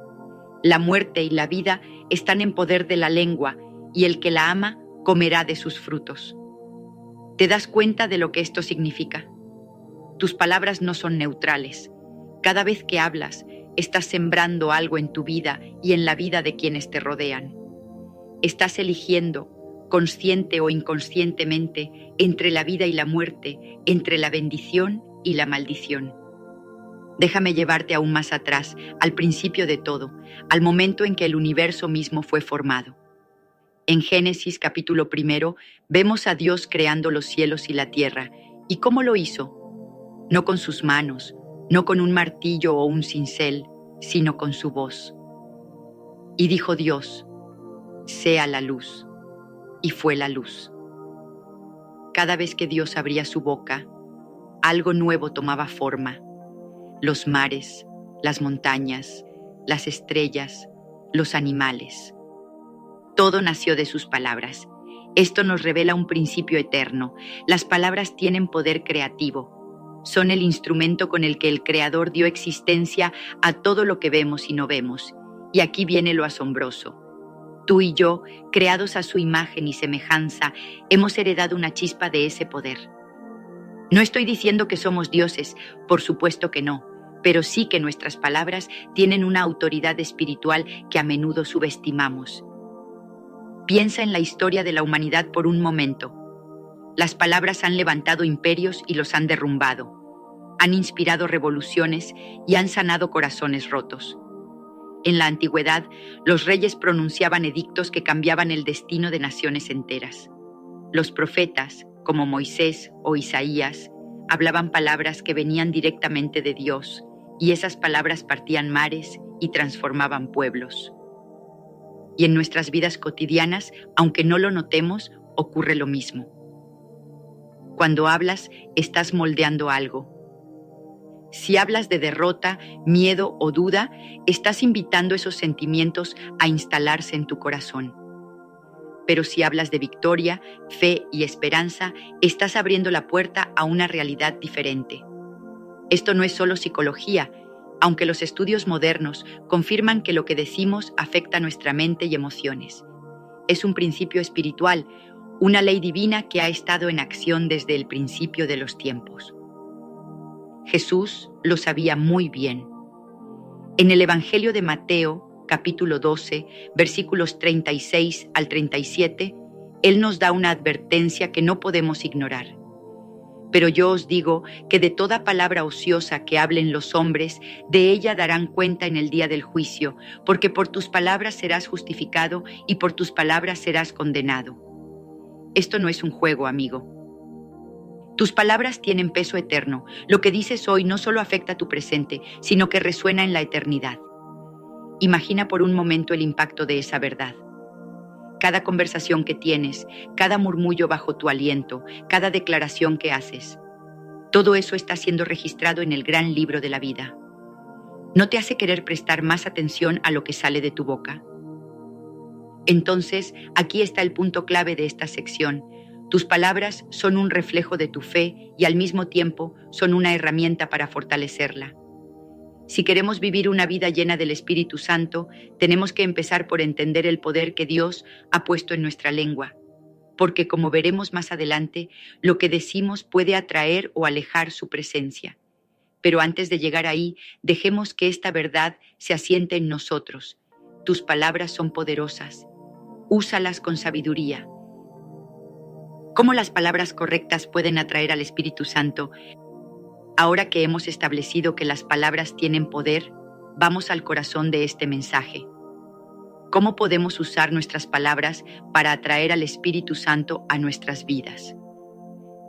la muerte y la vida están en poder de la lengua, y el que la ama comerá de sus frutos. ¿Te das cuenta de lo que esto significa? Tus palabras no son neutrales. Cada vez que hablas, estás sembrando algo en tu vida y en la vida de quienes te rodean. Estás eligiendo, consciente o inconscientemente, entre la vida y la muerte, entre la bendición y la maldición. Déjame llevarte aún más atrás, al principio de todo, al momento en que el universo mismo fue formado. En Génesis capítulo 1 vemos a Dios creando los cielos y la tierra. ¿Y cómo lo hizo? No con sus manos, no con un martillo o un cincel, sino con su voz. Y dijo Dios: sea la luz. Y fue la luz. Cada vez que Dios abría su boca, algo nuevo tomaba forma. Los mares, las montañas, las estrellas, los animales. Todo nació de sus palabras. Esto nos revela un principio eterno. Las palabras tienen poder creativo. Son el instrumento con el que el Creador dio existencia a todo lo que vemos y no vemos. Y aquí viene lo asombroso. Tú y yo, creados a su imagen y semejanza, hemos heredado una chispa de ese poder. No estoy diciendo que somos dioses, por supuesto que no, pero sí que nuestras palabras tienen una autoridad espiritual que a menudo subestimamos. Piensa en la historia de la humanidad por un momento. Las palabras han levantado imperios y los han derrumbado. Han inspirado revoluciones y han sanado corazones rotos. En la antigüedad, los reyes pronunciaban edictos que cambiaban el destino de naciones enteras. Los profetas, como Moisés o Isaías, hablaban palabras que venían directamente de Dios, y esas palabras partían mares y transformaban pueblos. Y en nuestras vidas cotidianas, aunque no lo notemos, ocurre lo mismo. Cuando hablas, estás moldeando algo. Si hablas de derrota, miedo o duda, estás invitando esos sentimientos a instalarse en tu corazón. Pero si hablas de victoria, fe y esperanza, estás abriendo la puerta a una realidad diferente. Esto no es solo psicología, aunque los estudios modernos confirman que lo que decimos afecta nuestra mente y emociones. Es un principio espiritual, una ley divina que ha estado en acción desde el principio de los tiempos. Jesús lo sabía muy bien. En el Evangelio de Mateo, capítulo 12, versículos 36 al 37, Él nos da una advertencia que no podemos ignorar. Pero yo os digo que de toda palabra ociosa que hablen los hombres, de ella darán cuenta en el día del juicio, porque por tus palabras serás justificado y por tus palabras serás condenado. Esto no es un juego, amigo. Tus palabras tienen peso eterno. Lo que dices hoy no solo afecta a tu presente, sino que resuena en la eternidad. Imagina por un momento el impacto de esa verdad. Cada conversación que tienes, cada murmullo bajo tu aliento, cada declaración que haces, todo eso está siendo registrado en el gran libro de la vida. ¿No te hace querer prestar más atención a lo que sale de tu boca? Entonces, aquí está el punto clave de esta sección. Tus palabras son un reflejo de tu fe y al mismo tiempo son una herramienta para fortalecerla. Si queremos vivir una vida llena del Espíritu Santo, tenemos que empezar por entender el poder que Dios ha puesto en nuestra lengua, porque como veremos más adelante, lo que decimos puede atraer o alejar su presencia. Pero antes de llegar ahí, dejemos que esta verdad se asiente en nosotros. Tus palabras son poderosas. úsalas con sabiduría. ¿Cómo las palabras correctas pueden atraer al Espíritu Santo? Ahora que hemos establecido que las palabras tienen poder, vamos al corazón de este mensaje. ¿Cómo podemos usar nuestras palabras para atraer al Espíritu Santo a nuestras vidas?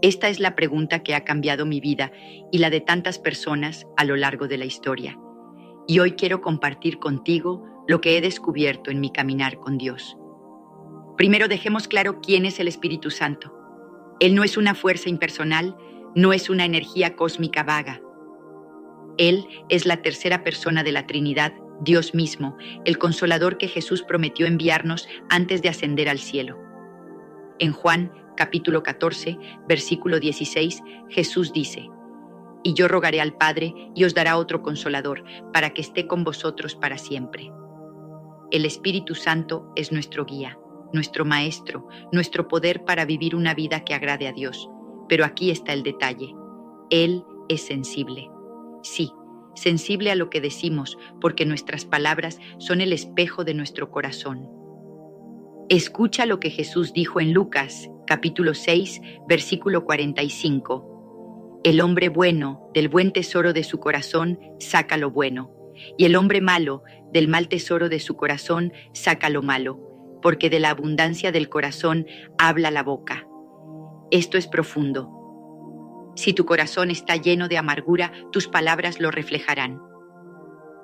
Esta es la pregunta que ha cambiado mi vida y la de tantas personas a lo largo de la historia. Y hoy quiero compartir contigo lo que he descubierto en mi caminar con Dios. Primero, dejemos claro quién es el Espíritu Santo. Él no es una fuerza impersonal, no es una energía cósmica vaga. Él es la tercera persona de la Trinidad, Dios mismo, el Consolador que Jesús prometió enviarnos antes de ascender al cielo. En Juan, capítulo 14, versículo 16, Jesús dice: «Y yo rogaré al Padre y os dará otro Consolador, para que esté con vosotros para siempre». El Espíritu Santo es nuestro guía, nuestro maestro, nuestro poder para vivir una vida que agrade a Dios. Pero aquí está el detalle. Él es sensible. Sí, sensible a lo que decimos, porque nuestras palabras son el espejo de nuestro corazón. Escucha lo que Jesús dijo en Lucas, capítulo 6, versículo 45. El hombre bueno, del buen tesoro de su corazón, saca lo bueno, y el hombre malo, del mal tesoro de su corazón, saca lo malo, porque de la abundancia del corazón habla la boca. Esto es profundo. Si tu corazón está lleno de amargura, tus palabras lo reflejarán.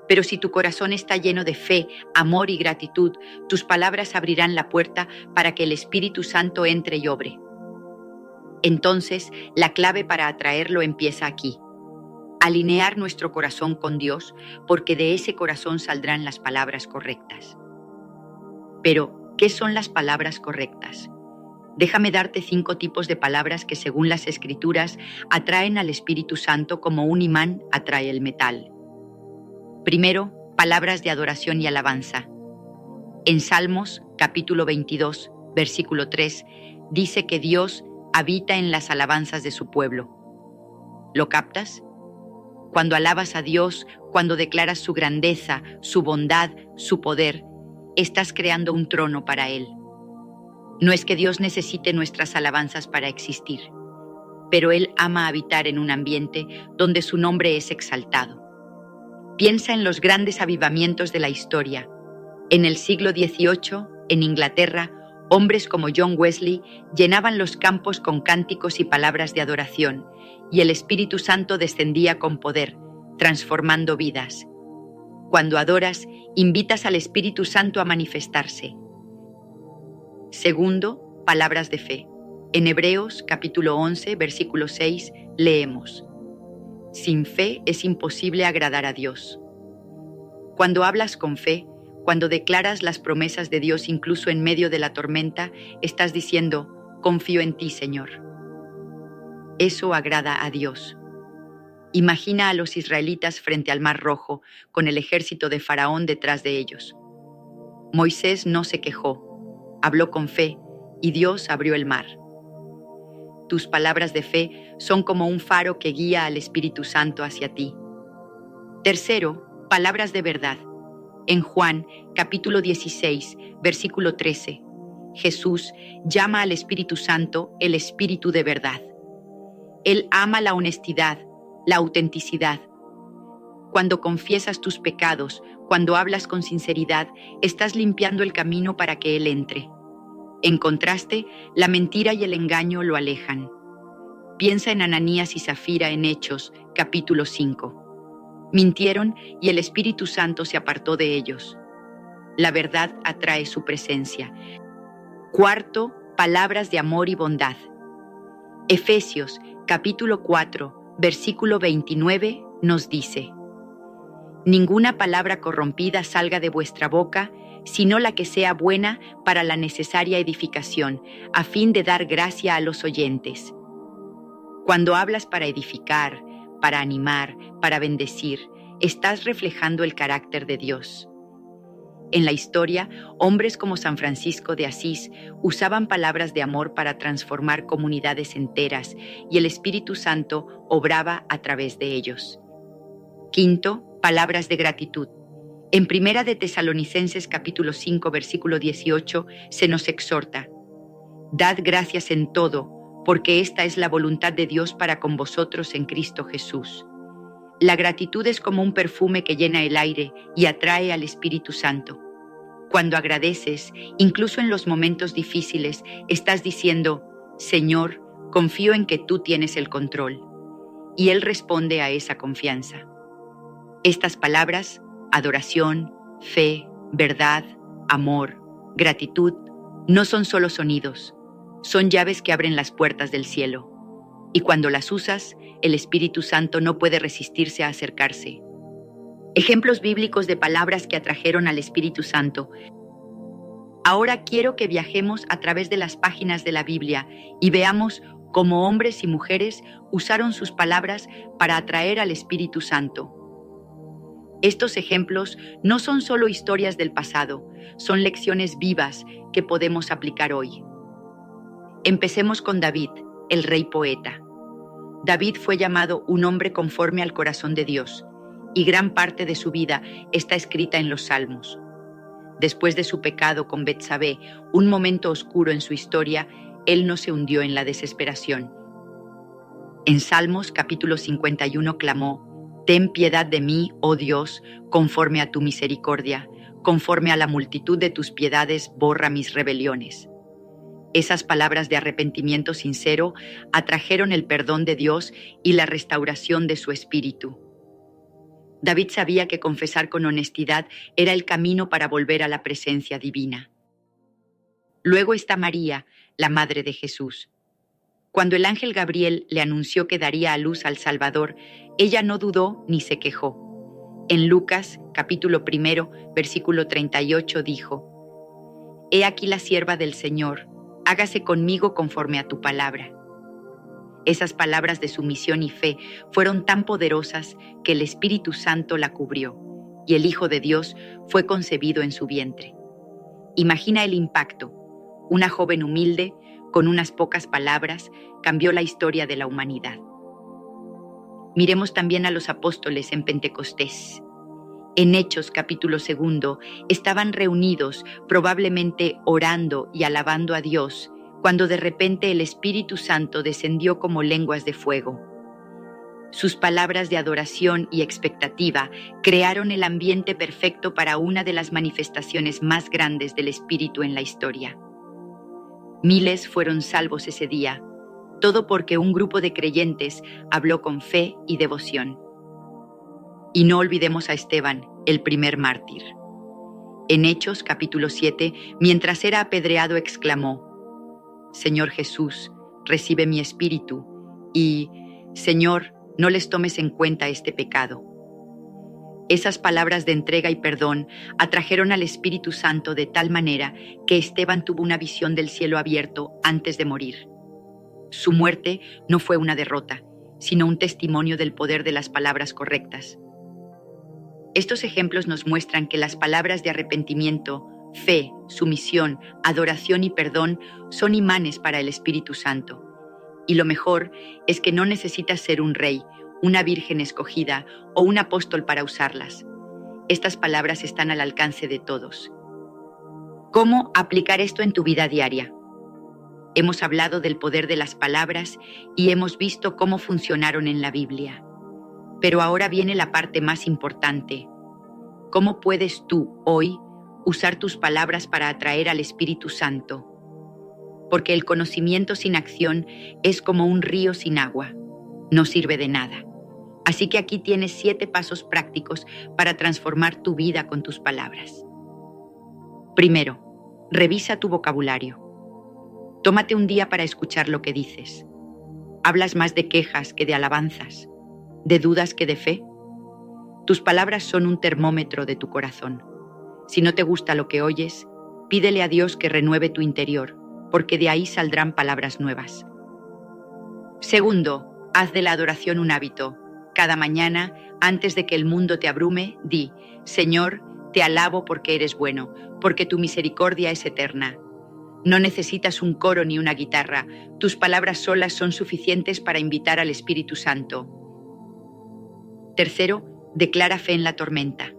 Pero si tu corazón está lleno de fe, amor y gratitud, tus palabras abrirán la puerta para que el Espíritu Santo entre y obre. Entonces, la clave para atraerlo empieza aquí. Alinear nuestro corazón con Dios, porque de ese corazón saldrán las palabras correctas. Pero, ¿qué son las palabras correctas? Déjame darte 5 tipos de palabras que, según las Escrituras, atraen al Espíritu Santo como un imán atrae el metal. Primero, palabras de adoración y alabanza. En Salmos, capítulo 22, versículo 3, dice que Dios habita en las alabanzas de su pueblo. ¿Lo captas? Cuando alabas a Dios, cuando declaras su grandeza, su bondad, su poder, estás creando un trono para Él. No es que Dios necesite nuestras alabanzas para existir, pero Él ama habitar en un ambiente donde su nombre es exaltado. Piensa en los grandes avivamientos de la historia. En el siglo XVIII, en Inglaterra, hombres como John Wesley llenaban los campos con cánticos y palabras de adoración, y el Espíritu Santo descendía con poder, transformando vidas. Cuando adoras, invitas al Espíritu Santo a manifestarse. Segundo, palabras de fe. En Hebreos, capítulo 11, versículo 6, leemos: «Sin fe es imposible agradar a Dios». Cuando hablas con fe, cuando declaras las promesas de Dios incluso en medio de la tormenta, estás diciendo: «Confío en ti, Señor». Eso agrada a Dios. Imagina a los israelitas frente al Mar Rojo, con el ejército de Faraón detrás de ellos. Moisés no se quejó, habló con fe, y Dios abrió el mar. Tus palabras de fe son como un faro que guía al Espíritu Santo hacia ti. Tercero, palabras de verdad. En Juan, capítulo 16, versículo 13, Jesús llama al Espíritu Santo el Espíritu de verdad. Él ama la honestidad, la autenticidad. Cuando confiesas tus pecados, cuando hablas con sinceridad, estás limpiando el camino para que Él entre. En contraste, la mentira y el engaño lo alejan. Piensa en Ananías y Zafira en Hechos, capítulo 5. Mintieron y el Espíritu Santo se apartó de ellos. La verdad atrae su presencia. Cuarto, palabras de amor y bondad. Efesios, capítulo 4, versículo 29, nos dice: «Ninguna palabra corrompida salga de vuestra boca, sino la que sea buena para la necesaria edificación, a fin de dar gracia a los oyentes». Cuando hablas para edificar, para animar, para bendecir, estás reflejando el carácter de Dios. En la historia, hombres como San Francisco de Asís usaban palabras de amor para transformar comunidades enteras, y el Espíritu Santo obraba a través de ellos. Quinto, palabras de gratitud. En Primera de Tesalonicenses capítulo 5, versículo 18, se nos exhorta: Dad gracias en todo, porque esta es la voluntad de Dios para con vosotros en Cristo Jesús. La gratitud es como un perfume que llena el aire y atrae al Espíritu Santo. Cuando agradeces, incluso en los momentos difíciles, estás diciendo: Señor, confío en que tú tienes el control. Y Él responde a esa confianza. Estas palabras, adoración, fe, verdad, amor, gratitud, no son solo sonidos, son llaves que abren las puertas del cielo. Y cuando las usas, el Espíritu Santo no puede resistirse a acercarse. Ejemplos bíblicos de palabras que atrajeron al Espíritu Santo. Ahora quiero que viajemos a través de las páginas de la Biblia y veamos cómo hombres y mujeres usaron sus palabras para atraer al Espíritu Santo. Estos ejemplos no son solo historias del pasado, son lecciones vivas que podemos aplicar hoy. Empecemos con David, el rey poeta. David fue llamado un hombre conforme al corazón de Dios, y gran parte de su vida está escrita en los Salmos. Después de su pecado con Betsabé, un momento oscuro en su historia, él no se hundió en la desesperación. En Salmos capítulo 51 clamó: Ten piedad de mí, oh Dios, conforme a tu misericordia, conforme a la multitud de tus piedades, borra mis rebeliones. Esas palabras de arrepentimiento sincero atrajeron el perdón de Dios y la restauración de su espíritu. David sabía que confesar con honestidad era el camino para volver a la presencia divina. Luego está María, la madre de Jesús. Cuando el ángel Gabriel le anunció que daría a luz al Salvador, ella no dudó ni se quejó. En Lucas, capítulo 1, versículo 38 dijo: He aquí la sierva del Señor, hágase conmigo conforme a tu palabra. Esas palabras de sumisión y fe fueron tan poderosas que el Espíritu Santo la cubrió y el Hijo de Dios fue concebido en su vientre. Imagina el impacto. Una joven humilde, con unas pocas palabras, cambió la historia de la humanidad. Miremos también a los apóstoles en Pentecostés. En Hechos capítulo 2 estaban reunidos, probablemente orando y alabando a Dios, cuando de repente el Espíritu Santo descendió como lenguas de fuego. Sus palabras de adoración y expectativa crearon el ambiente perfecto para una de las manifestaciones más grandes del Espíritu en la historia. Miles fueron salvos ese día, todo porque un grupo de creyentes habló con fe y devoción. Y no olvidemos a Esteban, el primer mártir. En Hechos capítulo 7, mientras era apedreado, exclamó: Señor Jesús, recibe mi espíritu, y, Señor, no les tomes en cuenta este pecado. Esas palabras de entrega y perdón atrajeron al Espíritu Santo de tal manera que Esteban tuvo una visión del cielo abierto antes de morir. Su muerte no fue una derrota, sino un testimonio del poder de las palabras correctas. Estos ejemplos nos muestran que las palabras de arrepentimiento, fe, sumisión, adoración y perdón son imanes para el Espíritu Santo. Y lo mejor es que no necesitas ser un rey, una virgen escogida o un apóstol para usarlas. Estas palabras están al alcance de todos. ¿Cómo aplicar esto en tu vida diaria? Hemos hablado del poder de las palabras y hemos visto cómo funcionaron en la Biblia. Pero ahora viene la parte más importante. ¿Cómo puedes tú, hoy, usar tus palabras para atraer al Espíritu Santo? Porque el conocimiento sin acción es como un río sin agua. No sirve de nada. Así que aquí tienes 7 pasos prácticos para transformar tu vida con tus palabras. Primero, revisa tu vocabulario. Tómate un día para escuchar lo que dices. ¿Hablas más de quejas que de alabanzas? ¿De dudas que de fe? Tus palabras son un termómetro de tu corazón. Si no te gusta lo que oyes, pídele a Dios que renueve tu interior, porque de ahí saldrán palabras nuevas. Segundo, haz de la adoración un hábito. Cada mañana, antes de que el mundo te abrume, di: Señor, te alabo porque eres bueno, porque tu misericordia es eterna. No necesitas un coro ni una guitarra. Tus palabras solas son suficientes para invitar al Espíritu Santo. Tercero, declara fe en la tormenta.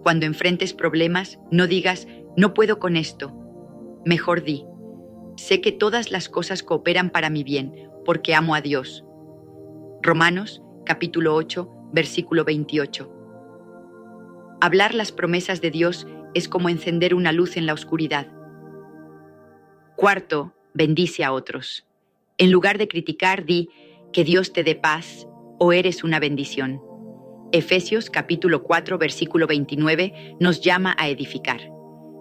Cuando enfrentes problemas, no digas, no puedo con esto. Mejor di, sé que todas las cosas cooperan para mi bien, porque amo a Dios. Romanos, capítulo 8, versículo 28. Hablar las promesas de Dios es como encender una luz en la oscuridad. Cuarto, bendice a otros. En lugar de criticar, di que Dios te dé paz o eres una bendición. Efesios capítulo 4, versículo 29 nos llama a edificar.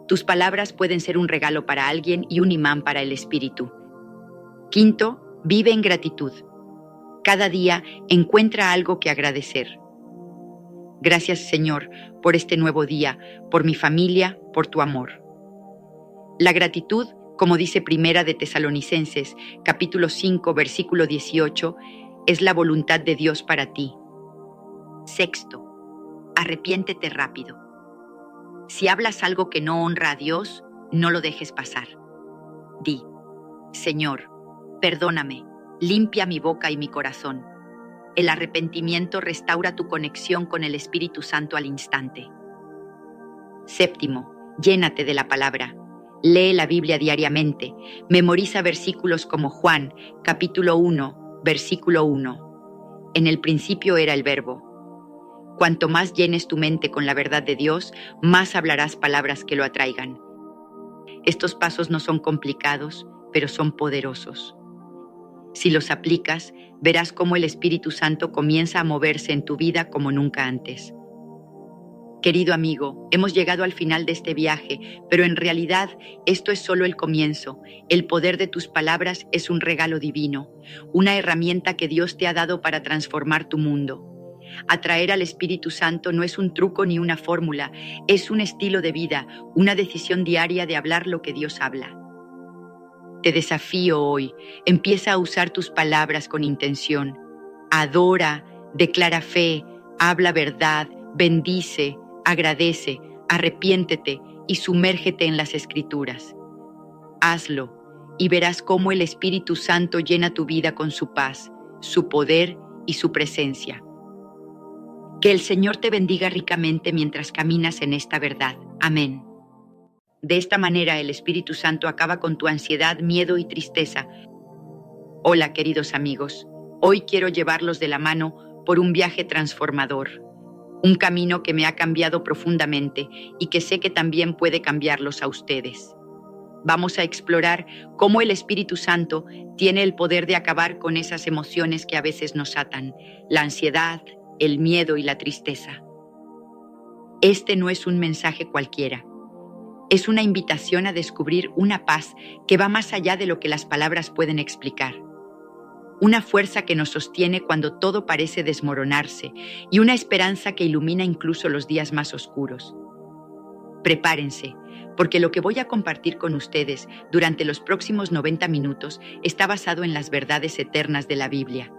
Tus palabras pueden ser un regalo para alguien y un imán para el espíritu. Quinto, vive en gratitud. Cada día encuentra algo que agradecer. Gracias, Señor, por este nuevo día, por mi familia, por tu amor. La gratitud, como dice Primera de Tesalonicenses, capítulo 5, versículo 18, es la voluntad de Dios para ti. Sexto, arrepiéntete rápido. Si hablas algo que no honra a Dios, no lo dejes pasar. Di, Señor, perdóname, limpia mi boca y mi corazón. El arrepentimiento restaura tu conexión con el Espíritu Santo al instante. Séptimo, llénate de la palabra. Lee la Biblia diariamente. Memoriza versículos como Juan, capítulo 1, versículo 1. En el principio era el Verbo. Cuanto más llenes tu mente con la verdad de Dios, más hablarás palabras que lo atraigan. Estos pasos no son complicados, pero son poderosos. Si los aplicas, verás cómo el Espíritu Santo comienza a moverse en tu vida como nunca antes. Querido amigo, hemos llegado al final de este viaje, pero en realidad esto es solo el comienzo. El poder de tus palabras es un regalo divino, una herramienta que Dios te ha dado para transformar tu mundo. Atraer al Espíritu Santo no es un truco ni una fórmula, es un estilo de vida, una decisión diaria de hablar lo que Dios habla. Te desafío hoy, empieza a usar tus palabras con intención. Adora, declara fe, habla verdad, bendice, agradece, arrepiéntete y sumérgete en las Escrituras. Hazlo y verás cómo el Espíritu Santo llena tu vida con su paz, su poder y su presencia. Que el Señor te bendiga ricamente mientras caminas en esta verdad. Amén. De esta manera el Espíritu Santo acaba con tu ansiedad, miedo y tristeza. Hola, queridos amigos. Hoy quiero llevarlos de la mano por un viaje transformador. Un camino que me ha cambiado profundamente y que sé que también puede cambiarlos a ustedes. Vamos a explorar cómo el Espíritu Santo tiene el poder de acabar con esas emociones que a veces nos atan, la ansiedad, el miedo y la tristeza. Este no es un mensaje cualquiera. Es una invitación a descubrir una paz que va más allá de lo que las palabras pueden explicar. Una fuerza que nos sostiene cuando todo parece desmoronarse y una esperanza que ilumina incluso los días más oscuros. Prepárense, porque lo que voy a compartir con ustedes durante los próximos 90 minutos está basado en las verdades eternas de la Biblia.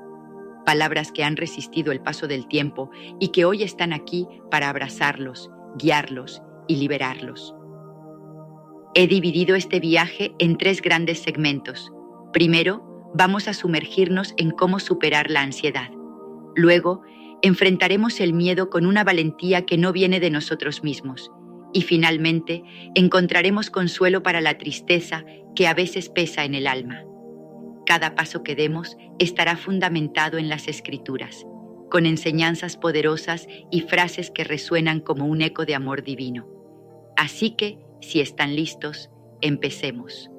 Palabras que han resistido el paso del tiempo y que hoy están aquí para abrazarlos, guiarlos y liberarlos. He dividido este viaje en 3 grandes segmentos. Primero, vamos a sumergirnos en cómo superar la ansiedad. Luego, enfrentaremos el miedo con una valentía que no viene de nosotros mismos. Y finalmente, encontraremos consuelo para la tristeza que a veces pesa en el alma. Cada paso que demos estará fundamentado en las Escrituras, con enseñanzas poderosas y frases que resuenan como un eco de amor divino. Así que, si están listos, empecemos.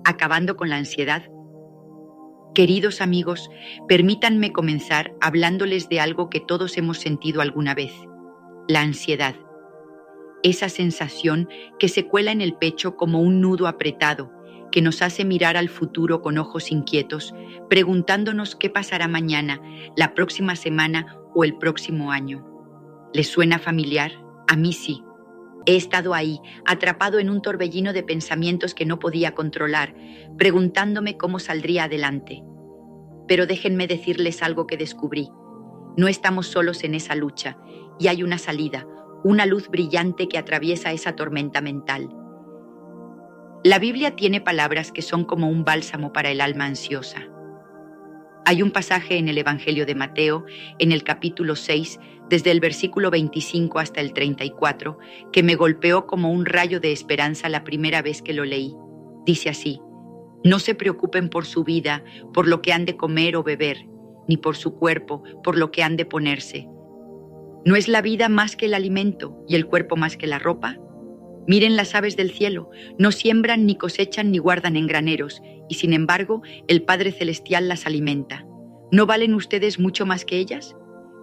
Acabando con la ansiedad. Queridos amigos, permítanme comenzar hablándoles de algo que todos hemos sentido alguna vez: la ansiedad. Esa sensación que se cuela en el pecho como un nudo apretado, que nos hace mirar al futuro con ojos inquietos, preguntándonos qué pasará mañana, la próxima semana o el próximo año. ¿Les suena familiar? A mí sí. He estado ahí, atrapado en un torbellino de pensamientos que no podía controlar, preguntándome cómo saldría adelante. Pero déjenme decirles algo que descubrí. No estamos solos en esa lucha, y hay una salida, una luz brillante que atraviesa esa tormenta mental. La Biblia tiene palabras que son como un bálsamo para el alma ansiosa. Hay un pasaje en el Evangelio de Mateo, en el capítulo 6, desde el versículo 25 hasta el 34, que me golpeó como un rayo de esperanza la primera vez que lo leí. Dice así: no se preocupen por su vida, por lo que han de comer o beber, ni por su cuerpo, por lo que han de ponerse. ¿No es la vida más que el alimento y el cuerpo más que la ropa? Miren las aves del cielo, no siembran, ni cosechan, ni guardan en graneros, y sin embargo, el Padre Celestial las alimenta. ¿No valen ustedes mucho más que ellas?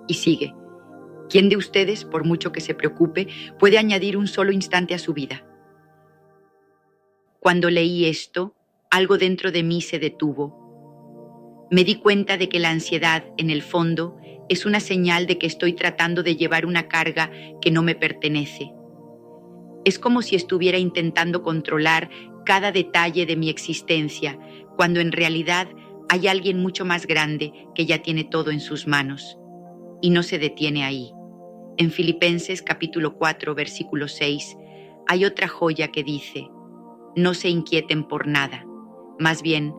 Y sigue: ¿quién de ustedes, por mucho que se preocupe, puede añadir un solo instante a su vida? Cuando leí esto, algo dentro de mí se detuvo. Me di cuenta de que la ansiedad, en el fondo, es una señal de que estoy tratando de llevar una carga que no me pertenece. Es como si estuviera intentando controlar cada detalle de mi existencia, cuando en realidad hay alguien mucho más grande que ya tiene todo en sus manos. Y no se detiene ahí. En Filipenses capítulo 4, versículo 6, hay otra joya que dice: no se inquieten por nada, más bien,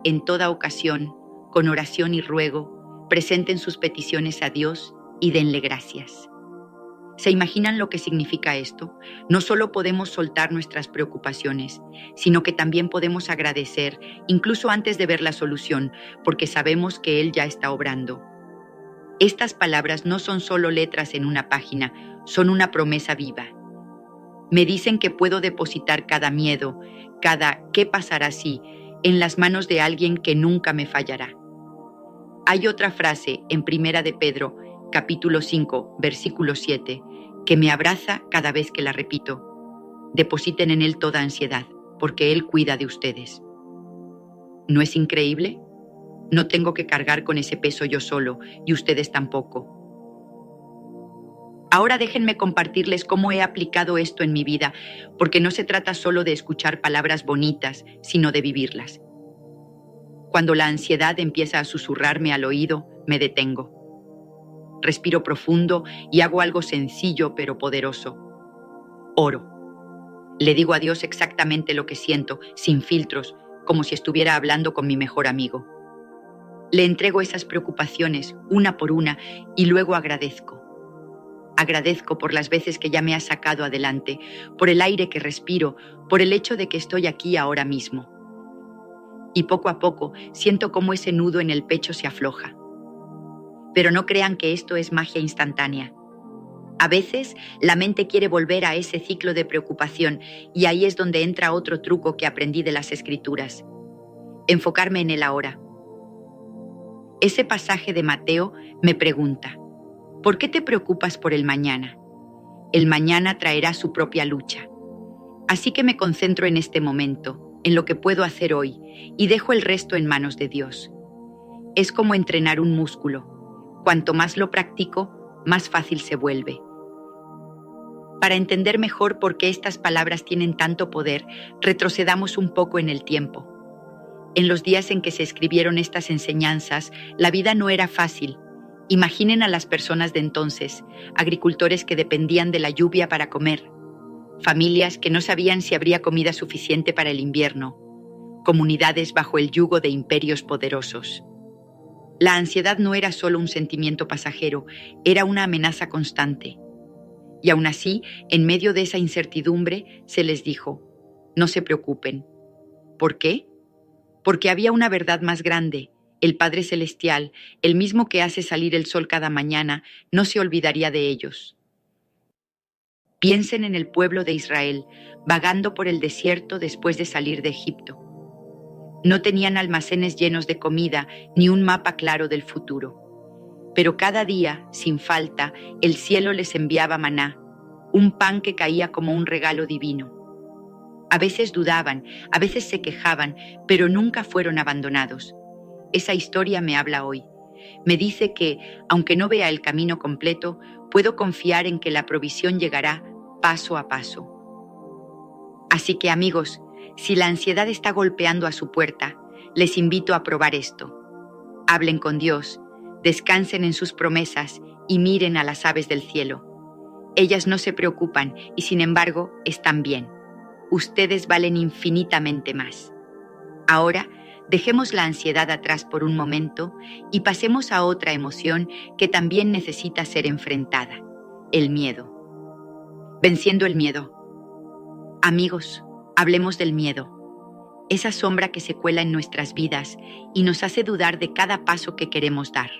en toda ocasión, con oración y ruego, presenten sus peticiones a Dios y denle gracias. ¿Se imaginan lo que significa esto? No solo podemos soltar nuestras preocupaciones, sino que también podemos agradecer, incluso antes de ver la solución, porque sabemos que Él ya está obrando. Estas palabras no son solo letras en una página, son una promesa viva. Me dicen que puedo depositar cada miedo, cada ¿qué pasará si?, en las manos de alguien que nunca me fallará. Hay otra frase en Primera de Pedro, capítulo 5, versículo 7, que me abraza cada vez que la repito: depositen en Él toda ansiedad, porque Él cuida de ustedes. ¿No es increíble? No tengo que cargar con ese peso yo solo, y ustedes tampoco. Ahora déjenme compartirles cómo he aplicado esto en mi vida, porque no se trata solo de escuchar palabras bonitas, sino de vivirlas. Cuando la ansiedad empieza a susurrarme al oído, me detengo. Respiro profundo y hago algo sencillo pero poderoso. Oro. Le digo a Dios exactamente lo que siento, sin filtros, como si estuviera hablando con mi mejor amigo. Le entrego esas preocupaciones, una por una, y luego agradezco. Agradezco por las veces que ya me ha sacado adelante, por el aire que respiro, por el hecho de que estoy aquí ahora mismo. Y poco a poco siento cómo ese nudo en el pecho se afloja. Pero no crean que esto es magia instantánea. A veces la mente quiere volver a ese ciclo de preocupación, y ahí es donde entra otro truco que aprendí de las Escrituras: enfocarme en el ahora. Ese pasaje de Mateo me pregunta: ¿por qué te preocupas por el mañana? El mañana traerá su propia lucha. Así que me concentro en este momento, en lo que puedo hacer hoy, y dejo el resto en manos de Dios. Es como entrenar un músculo. Cuanto más lo practico, más fácil se vuelve. Para entender mejor por qué estas palabras tienen tanto poder, retrocedamos un poco en el tiempo. En los días en que se escribieron estas enseñanzas, la vida no era fácil. Imaginen a las personas de entonces, agricultores que dependían de la lluvia para comer, familias que no sabían si habría comida suficiente para el invierno, comunidades bajo el yugo de imperios poderosos. La ansiedad no era solo un sentimiento pasajero, era una amenaza constante. Y aún así, en medio de esa incertidumbre, se les dijo: no se preocupen. ¿Por qué? Porque había una verdad más grande. El Padre Celestial, el mismo que hace salir el sol cada mañana, no se olvidaría de ellos. Piensen en el pueblo de Israel, vagando por el desierto después de salir de Egipto. No tenían almacenes llenos de comida, ni un mapa claro del futuro. Pero cada día, sin falta, el cielo les enviaba maná, un pan que caía como un regalo divino. A veces dudaban, a veces se quejaban, pero nunca fueron abandonados. Esa historia me habla hoy. Me dice que, aunque no vea el camino completo, puedo confiar en que la provisión llegará paso a paso. Así que, amigos, si la ansiedad está golpeando a su puerta, les invito a probar esto. Hablen con Dios, descansen en sus promesas y miren a las aves del cielo. Ellas no se preocupan y, sin embargo, están bien. Ustedes valen infinitamente más. Ahora, Dejemos la ansiedad atrás por un momento y pasemos a otra emoción que también necesita ser enfrentada: el miedo. Venciendo el miedo. Amigos, hablemos del miedo. Esa sombra que se cuela en nuestras vidas y nos hace dudar de cada paso que queremos dar.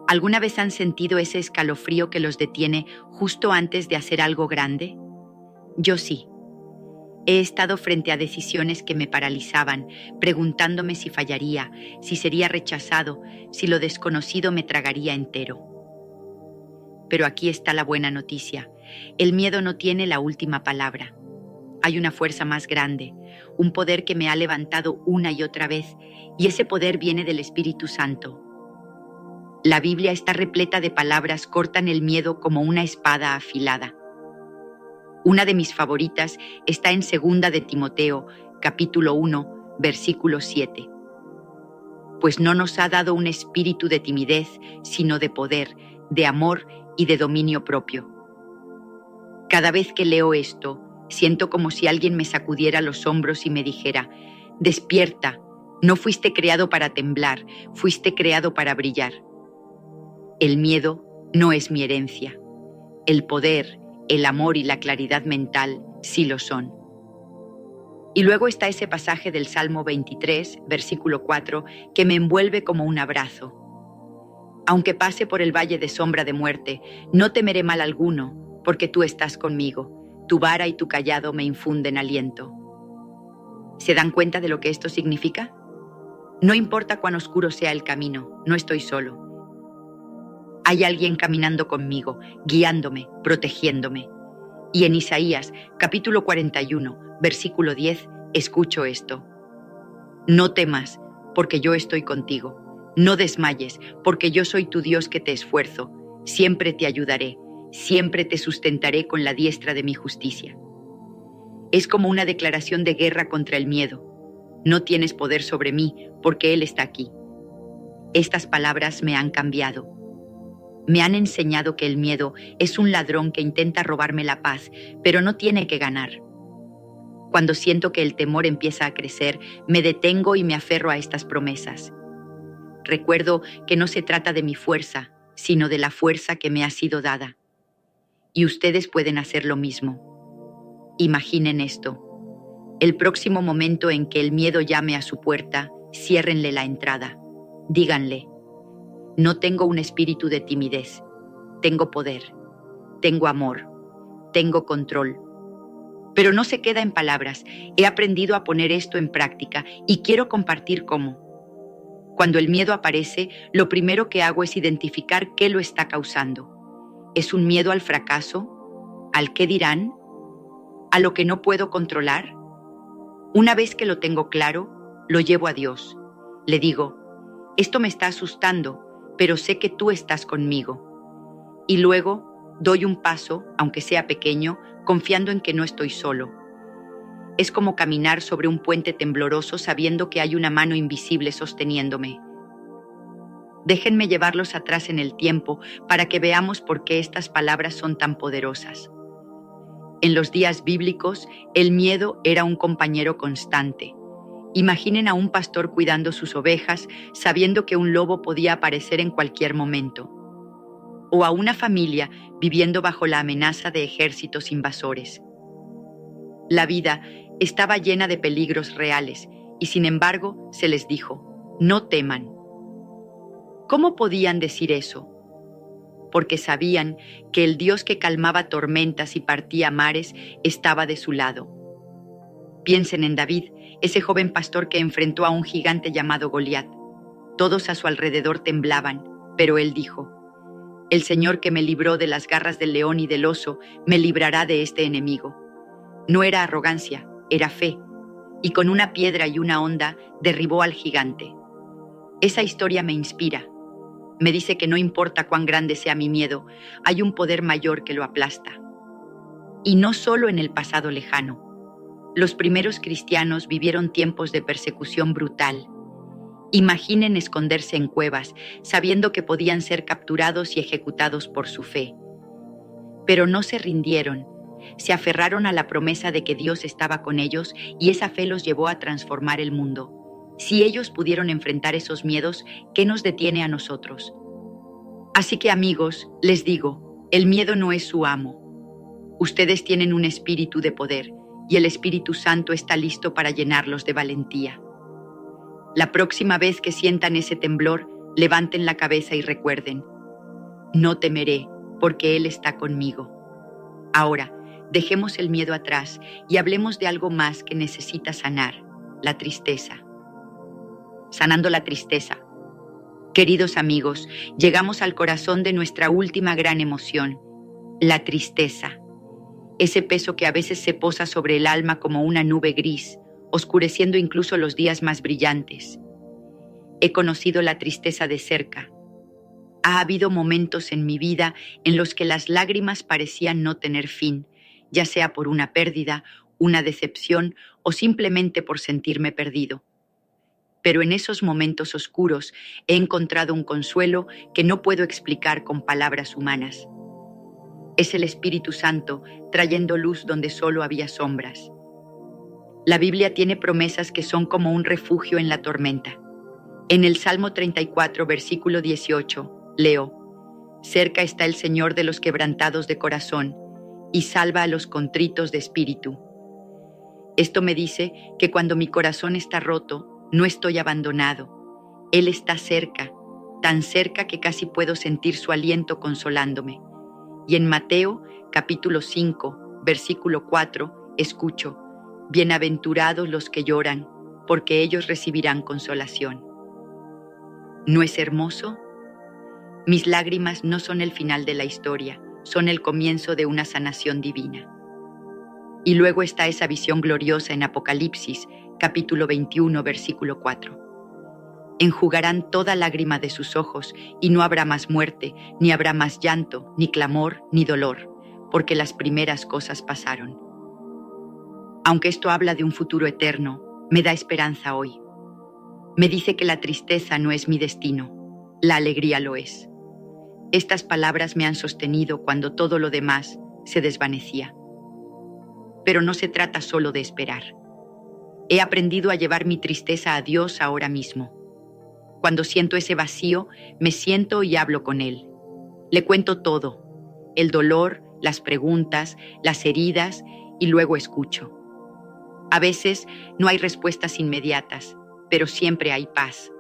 ¿Alguna vez han sentido ese escalofrío que los detiene justo antes de hacer algo grande? Yo sí. He estado frente a decisiones que me paralizaban, preguntándome si fallaría, si sería rechazado, si lo desconocido me tragaría entero. Pero aquí está la buena noticia. El miedo no tiene la última palabra. Hay una fuerza más grande, un poder que me ha levantado una y otra vez, y ese poder viene del Espíritu Santo. La Biblia está repleta de palabras que cortan el miedo como una espada afilada. Una de mis favoritas está en 2 de Timoteo, capítulo 1, versículo 7. Pues no nos ha dado un espíritu de timidez, sino de poder, de amor y de dominio propio. Cada vez que leo esto, siento como si alguien me sacudiera los hombros y me dijera: despierta, no fuiste creado para temblar, fuiste creado para brillar. El miedo no es mi herencia. El poder, el amor y la claridad mental sí lo son. Y luego está ese pasaje del Salmo 23, versículo 4, que me envuelve como un abrazo. Aunque pase por el valle de sombra de muerte, no temeré mal alguno, porque tú estás conmigo. Tu vara y tu cayado me infunden aliento. ¿Se dan cuenta de lo que esto significa? No importa cuán oscuro sea el camino, no estoy solo. Hay alguien caminando conmigo, guiándome, protegiéndome. Y en Isaías, capítulo 41, versículo 10, escucho esto: no temas, porque yo estoy contigo. No desmayes, porque yo soy tu Dios que te esfuerzo. Siempre te ayudaré, siempre te sustentaré con la diestra de mi justicia. Es como una declaración de guerra contra el miedo. No tienes poder sobre mí, porque Él está aquí. Estas palabras me han cambiado. Me han enseñado que el miedo es un ladrón que intenta robarme la paz, pero no tiene que ganar. Cuando siento que el temor empieza a crecer, me detengo y me aferro a estas promesas. Recuerdo que no se trata de mi fuerza, sino de la fuerza que me ha sido dada. Y ustedes pueden hacer lo mismo. Imaginen esto: el próximo momento en que el miedo llame a su puerta, ciérrenle la entrada. Díganle: no tengo un espíritu de timidez, tengo poder, tengo amor, tengo control. Pero no se queda en palabras, he aprendido a poner esto en práctica y quiero compartir cómo. Cuando el miedo aparece, lo primero que hago es identificar qué lo está causando. ¿Es un miedo al fracaso? ¿Al qué dirán? ¿A lo que no puedo controlar? Una vez que lo tengo claro, lo llevo a Dios. Le digo: esto me está asustando, pero sé que tú estás conmigo. Y luego doy un paso, aunque sea pequeño, confiando en que no estoy solo. Es como caminar sobre un puente tembloroso sabiendo que hay una mano invisible sosteniéndome. Déjenme llevarlos atrás en el tiempo para que veamos por qué estas palabras son tan poderosas. En los días bíblicos, el miedo era un compañero constante. Imaginen a un pastor cuidando sus ovejas, sabiendo que un lobo podía aparecer en cualquier momento. O a una familia viviendo bajo la amenaza de ejércitos invasores. La vida estaba llena de peligros reales y sin embargo se les dijo: no teman. ¿Cómo podían decir eso? Porque sabían que el Dios que calmaba tormentas y partía mares estaba de su lado. Piensen en David, ese joven pastor que enfrentó a un gigante llamado Goliat. Todos a su alrededor temblaban, pero él dijo: el Señor que me libró de las garras del león y del oso, me librará de este enemigo. No era arrogancia, era fe, y con una piedra y una honda derribó al gigante. Esa historia me inspira. Me dice que no importa cuán grande sea mi miedo, hay un poder mayor que lo aplasta. Y no solo en el pasado lejano. Los primeros cristianos vivieron tiempos de persecución brutal. Imaginen esconderse en cuevas, sabiendo que podían ser capturados y ejecutados por su fe. Pero no se rindieron, se aferraron a la promesa de que Dios estaba con ellos y esa fe los llevó a transformar el mundo. Si ellos pudieron enfrentar esos miedos, ¿qué nos detiene a nosotros? Así que, amigos, les digo, el miedo no es su amo. Ustedes tienen un espíritu de poder y el Espíritu Santo está listo para llenarlos de valentía. La próxima vez que sientan ese temblor, levanten la cabeza y recuerden, no temeré, porque Él está conmigo. Ahora, dejemos el miedo atrás y hablemos de algo más que necesita sanar, la tristeza. Sanando la tristeza. Queridos amigos, llegamos al corazón de nuestra última gran emoción, la tristeza. Ese peso que a veces se posa sobre el alma como una nube gris, oscureciendo incluso los días más brillantes. He conocido la tristeza de cerca. Ha habido momentos en mi vida en los que las lágrimas parecían no tener fin, ya sea por una pérdida, una decepción o simplemente por sentirme perdido. Pero en esos momentos oscuros he encontrado un consuelo que no puedo explicar con palabras humanas. Es el Espíritu Santo trayendo luz donde solo había sombras. La Biblia tiene promesas que son como un refugio en la tormenta. En el Salmo 34, versículo 18, leo: cerca está el Señor de los quebrantados de corazón y salva a los contritos de espíritu. Esto me dice que cuando mi corazón está roto, no estoy abandonado. Él está cerca, tan cerca que casi puedo sentir su aliento consolándome. Y en Mateo, capítulo 5, versículo 4, escucho: bienaventurados los que lloran, porque ellos recibirán consolación. ¿No es hermoso? Mis lágrimas no son el final de la historia, son el comienzo de una sanación divina. Y luego está esa visión gloriosa en Apocalipsis, capítulo 21, versículo 4. Enjugarán toda lágrima de sus ojos, y no habrá más muerte, ni habrá más llanto, ni clamor, ni dolor, porque las primeras cosas pasaron. Aunque esto habla de un futuro eterno, me da esperanza hoy. Me dice que la tristeza no es mi destino, la alegría lo es. Estas palabras me han sostenido cuando todo lo demás se desvanecía. Pero no se trata solo de esperar. He aprendido a llevar mi tristeza a Dios ahora mismo. Cuando siento ese vacío, me siento y hablo con Él. Le cuento todo, el dolor, las preguntas, las heridas, y luego escucho. A veces no hay respuestas inmediatas, pero siempre hay paz.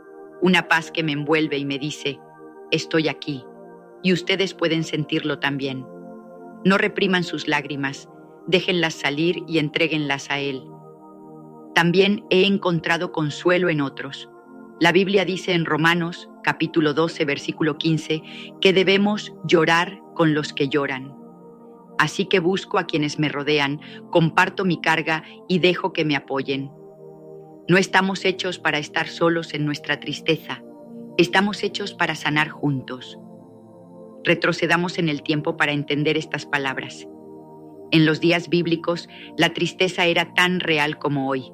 Una paz que me envuelve y me dice: estoy aquí, y ustedes pueden sentirlo también. No repriman sus lágrimas, déjenlas salir y entréguenlas a Él. También he encontrado consuelo en otros. La Biblia dice en Romanos, capítulo 12, versículo 15, que debemos llorar con los que lloran. Así que busco a quienes me rodean, comparto mi carga y dejo que me apoyen. No estamos hechos para estar solos en nuestra tristeza, estamos hechos para sanar juntos. Retrocedamos en el tiempo para entender estas palabras. En los días bíblicos, la tristeza era tan real como hoy.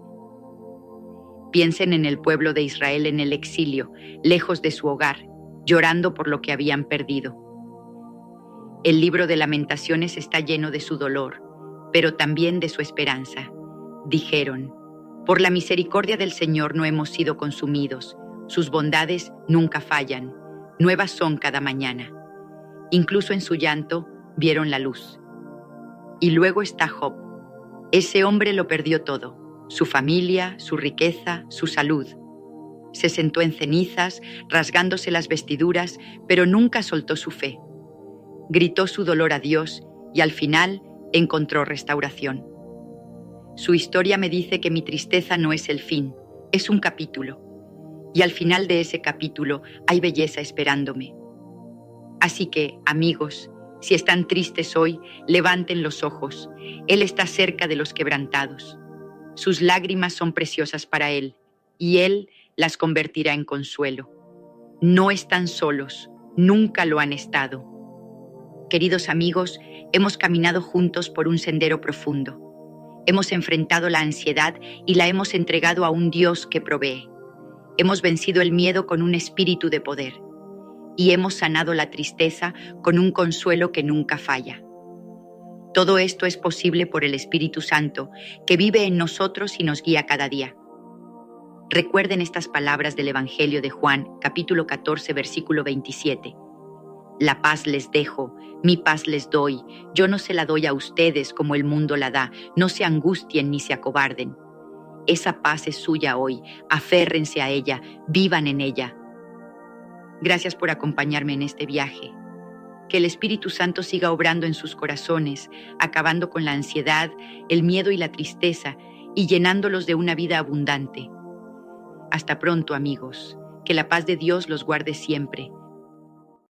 Piensen en el pueblo de Israel en el exilio, lejos de su hogar, llorando por lo que habían perdido. El libro de Lamentaciones está lleno de su dolor, pero también de su esperanza. Dijeron: por la misericordia del Señor no hemos sido consumidos, sus bondades nunca fallan, nuevas son cada mañana. Incluso en su llanto vieron la luz. Y luego está Job. Ese hombre lo perdió todo: su familia, su riqueza, su salud. Se sentó en cenizas, rasgándose las vestiduras, pero nunca soltó su fe. Gritó su dolor a Dios y al final encontró restauración. Su historia me dice que mi tristeza no es el fin, es un capítulo. Y al final de ese capítulo hay belleza esperándome. Así que, amigos, si están tristes hoy, levanten los ojos. Él está cerca de los quebrantados. Sus lágrimas son preciosas para Él, y Él las convertirá en consuelo. No están solos, nunca lo han estado. Queridos amigos, hemos caminado juntos por un sendero profundo. Hemos enfrentado la ansiedad y la hemos entregado a un Dios que provee. Hemos vencido el miedo con un espíritu de poder. Y hemos sanado la tristeza con un consuelo que nunca falla. Todo esto es posible por el Espíritu Santo, que vive en nosotros y nos guía cada día. Recuerden estas palabras del Evangelio de Juan, capítulo 14, versículo 27. La paz les dejo, mi paz les doy. Yo no se la doy a ustedes como el mundo la da. No se angustien ni se acobarden. Esa paz es suya hoy. Aférrense a ella, vivan en ella. Gracias por acompañarme en este viaje. Que el Espíritu Santo siga obrando en sus corazones, acabando con la ansiedad, el miedo y la tristeza y llenándolos de una vida abundante. Hasta pronto, amigos. Que la paz de Dios los guarde siempre.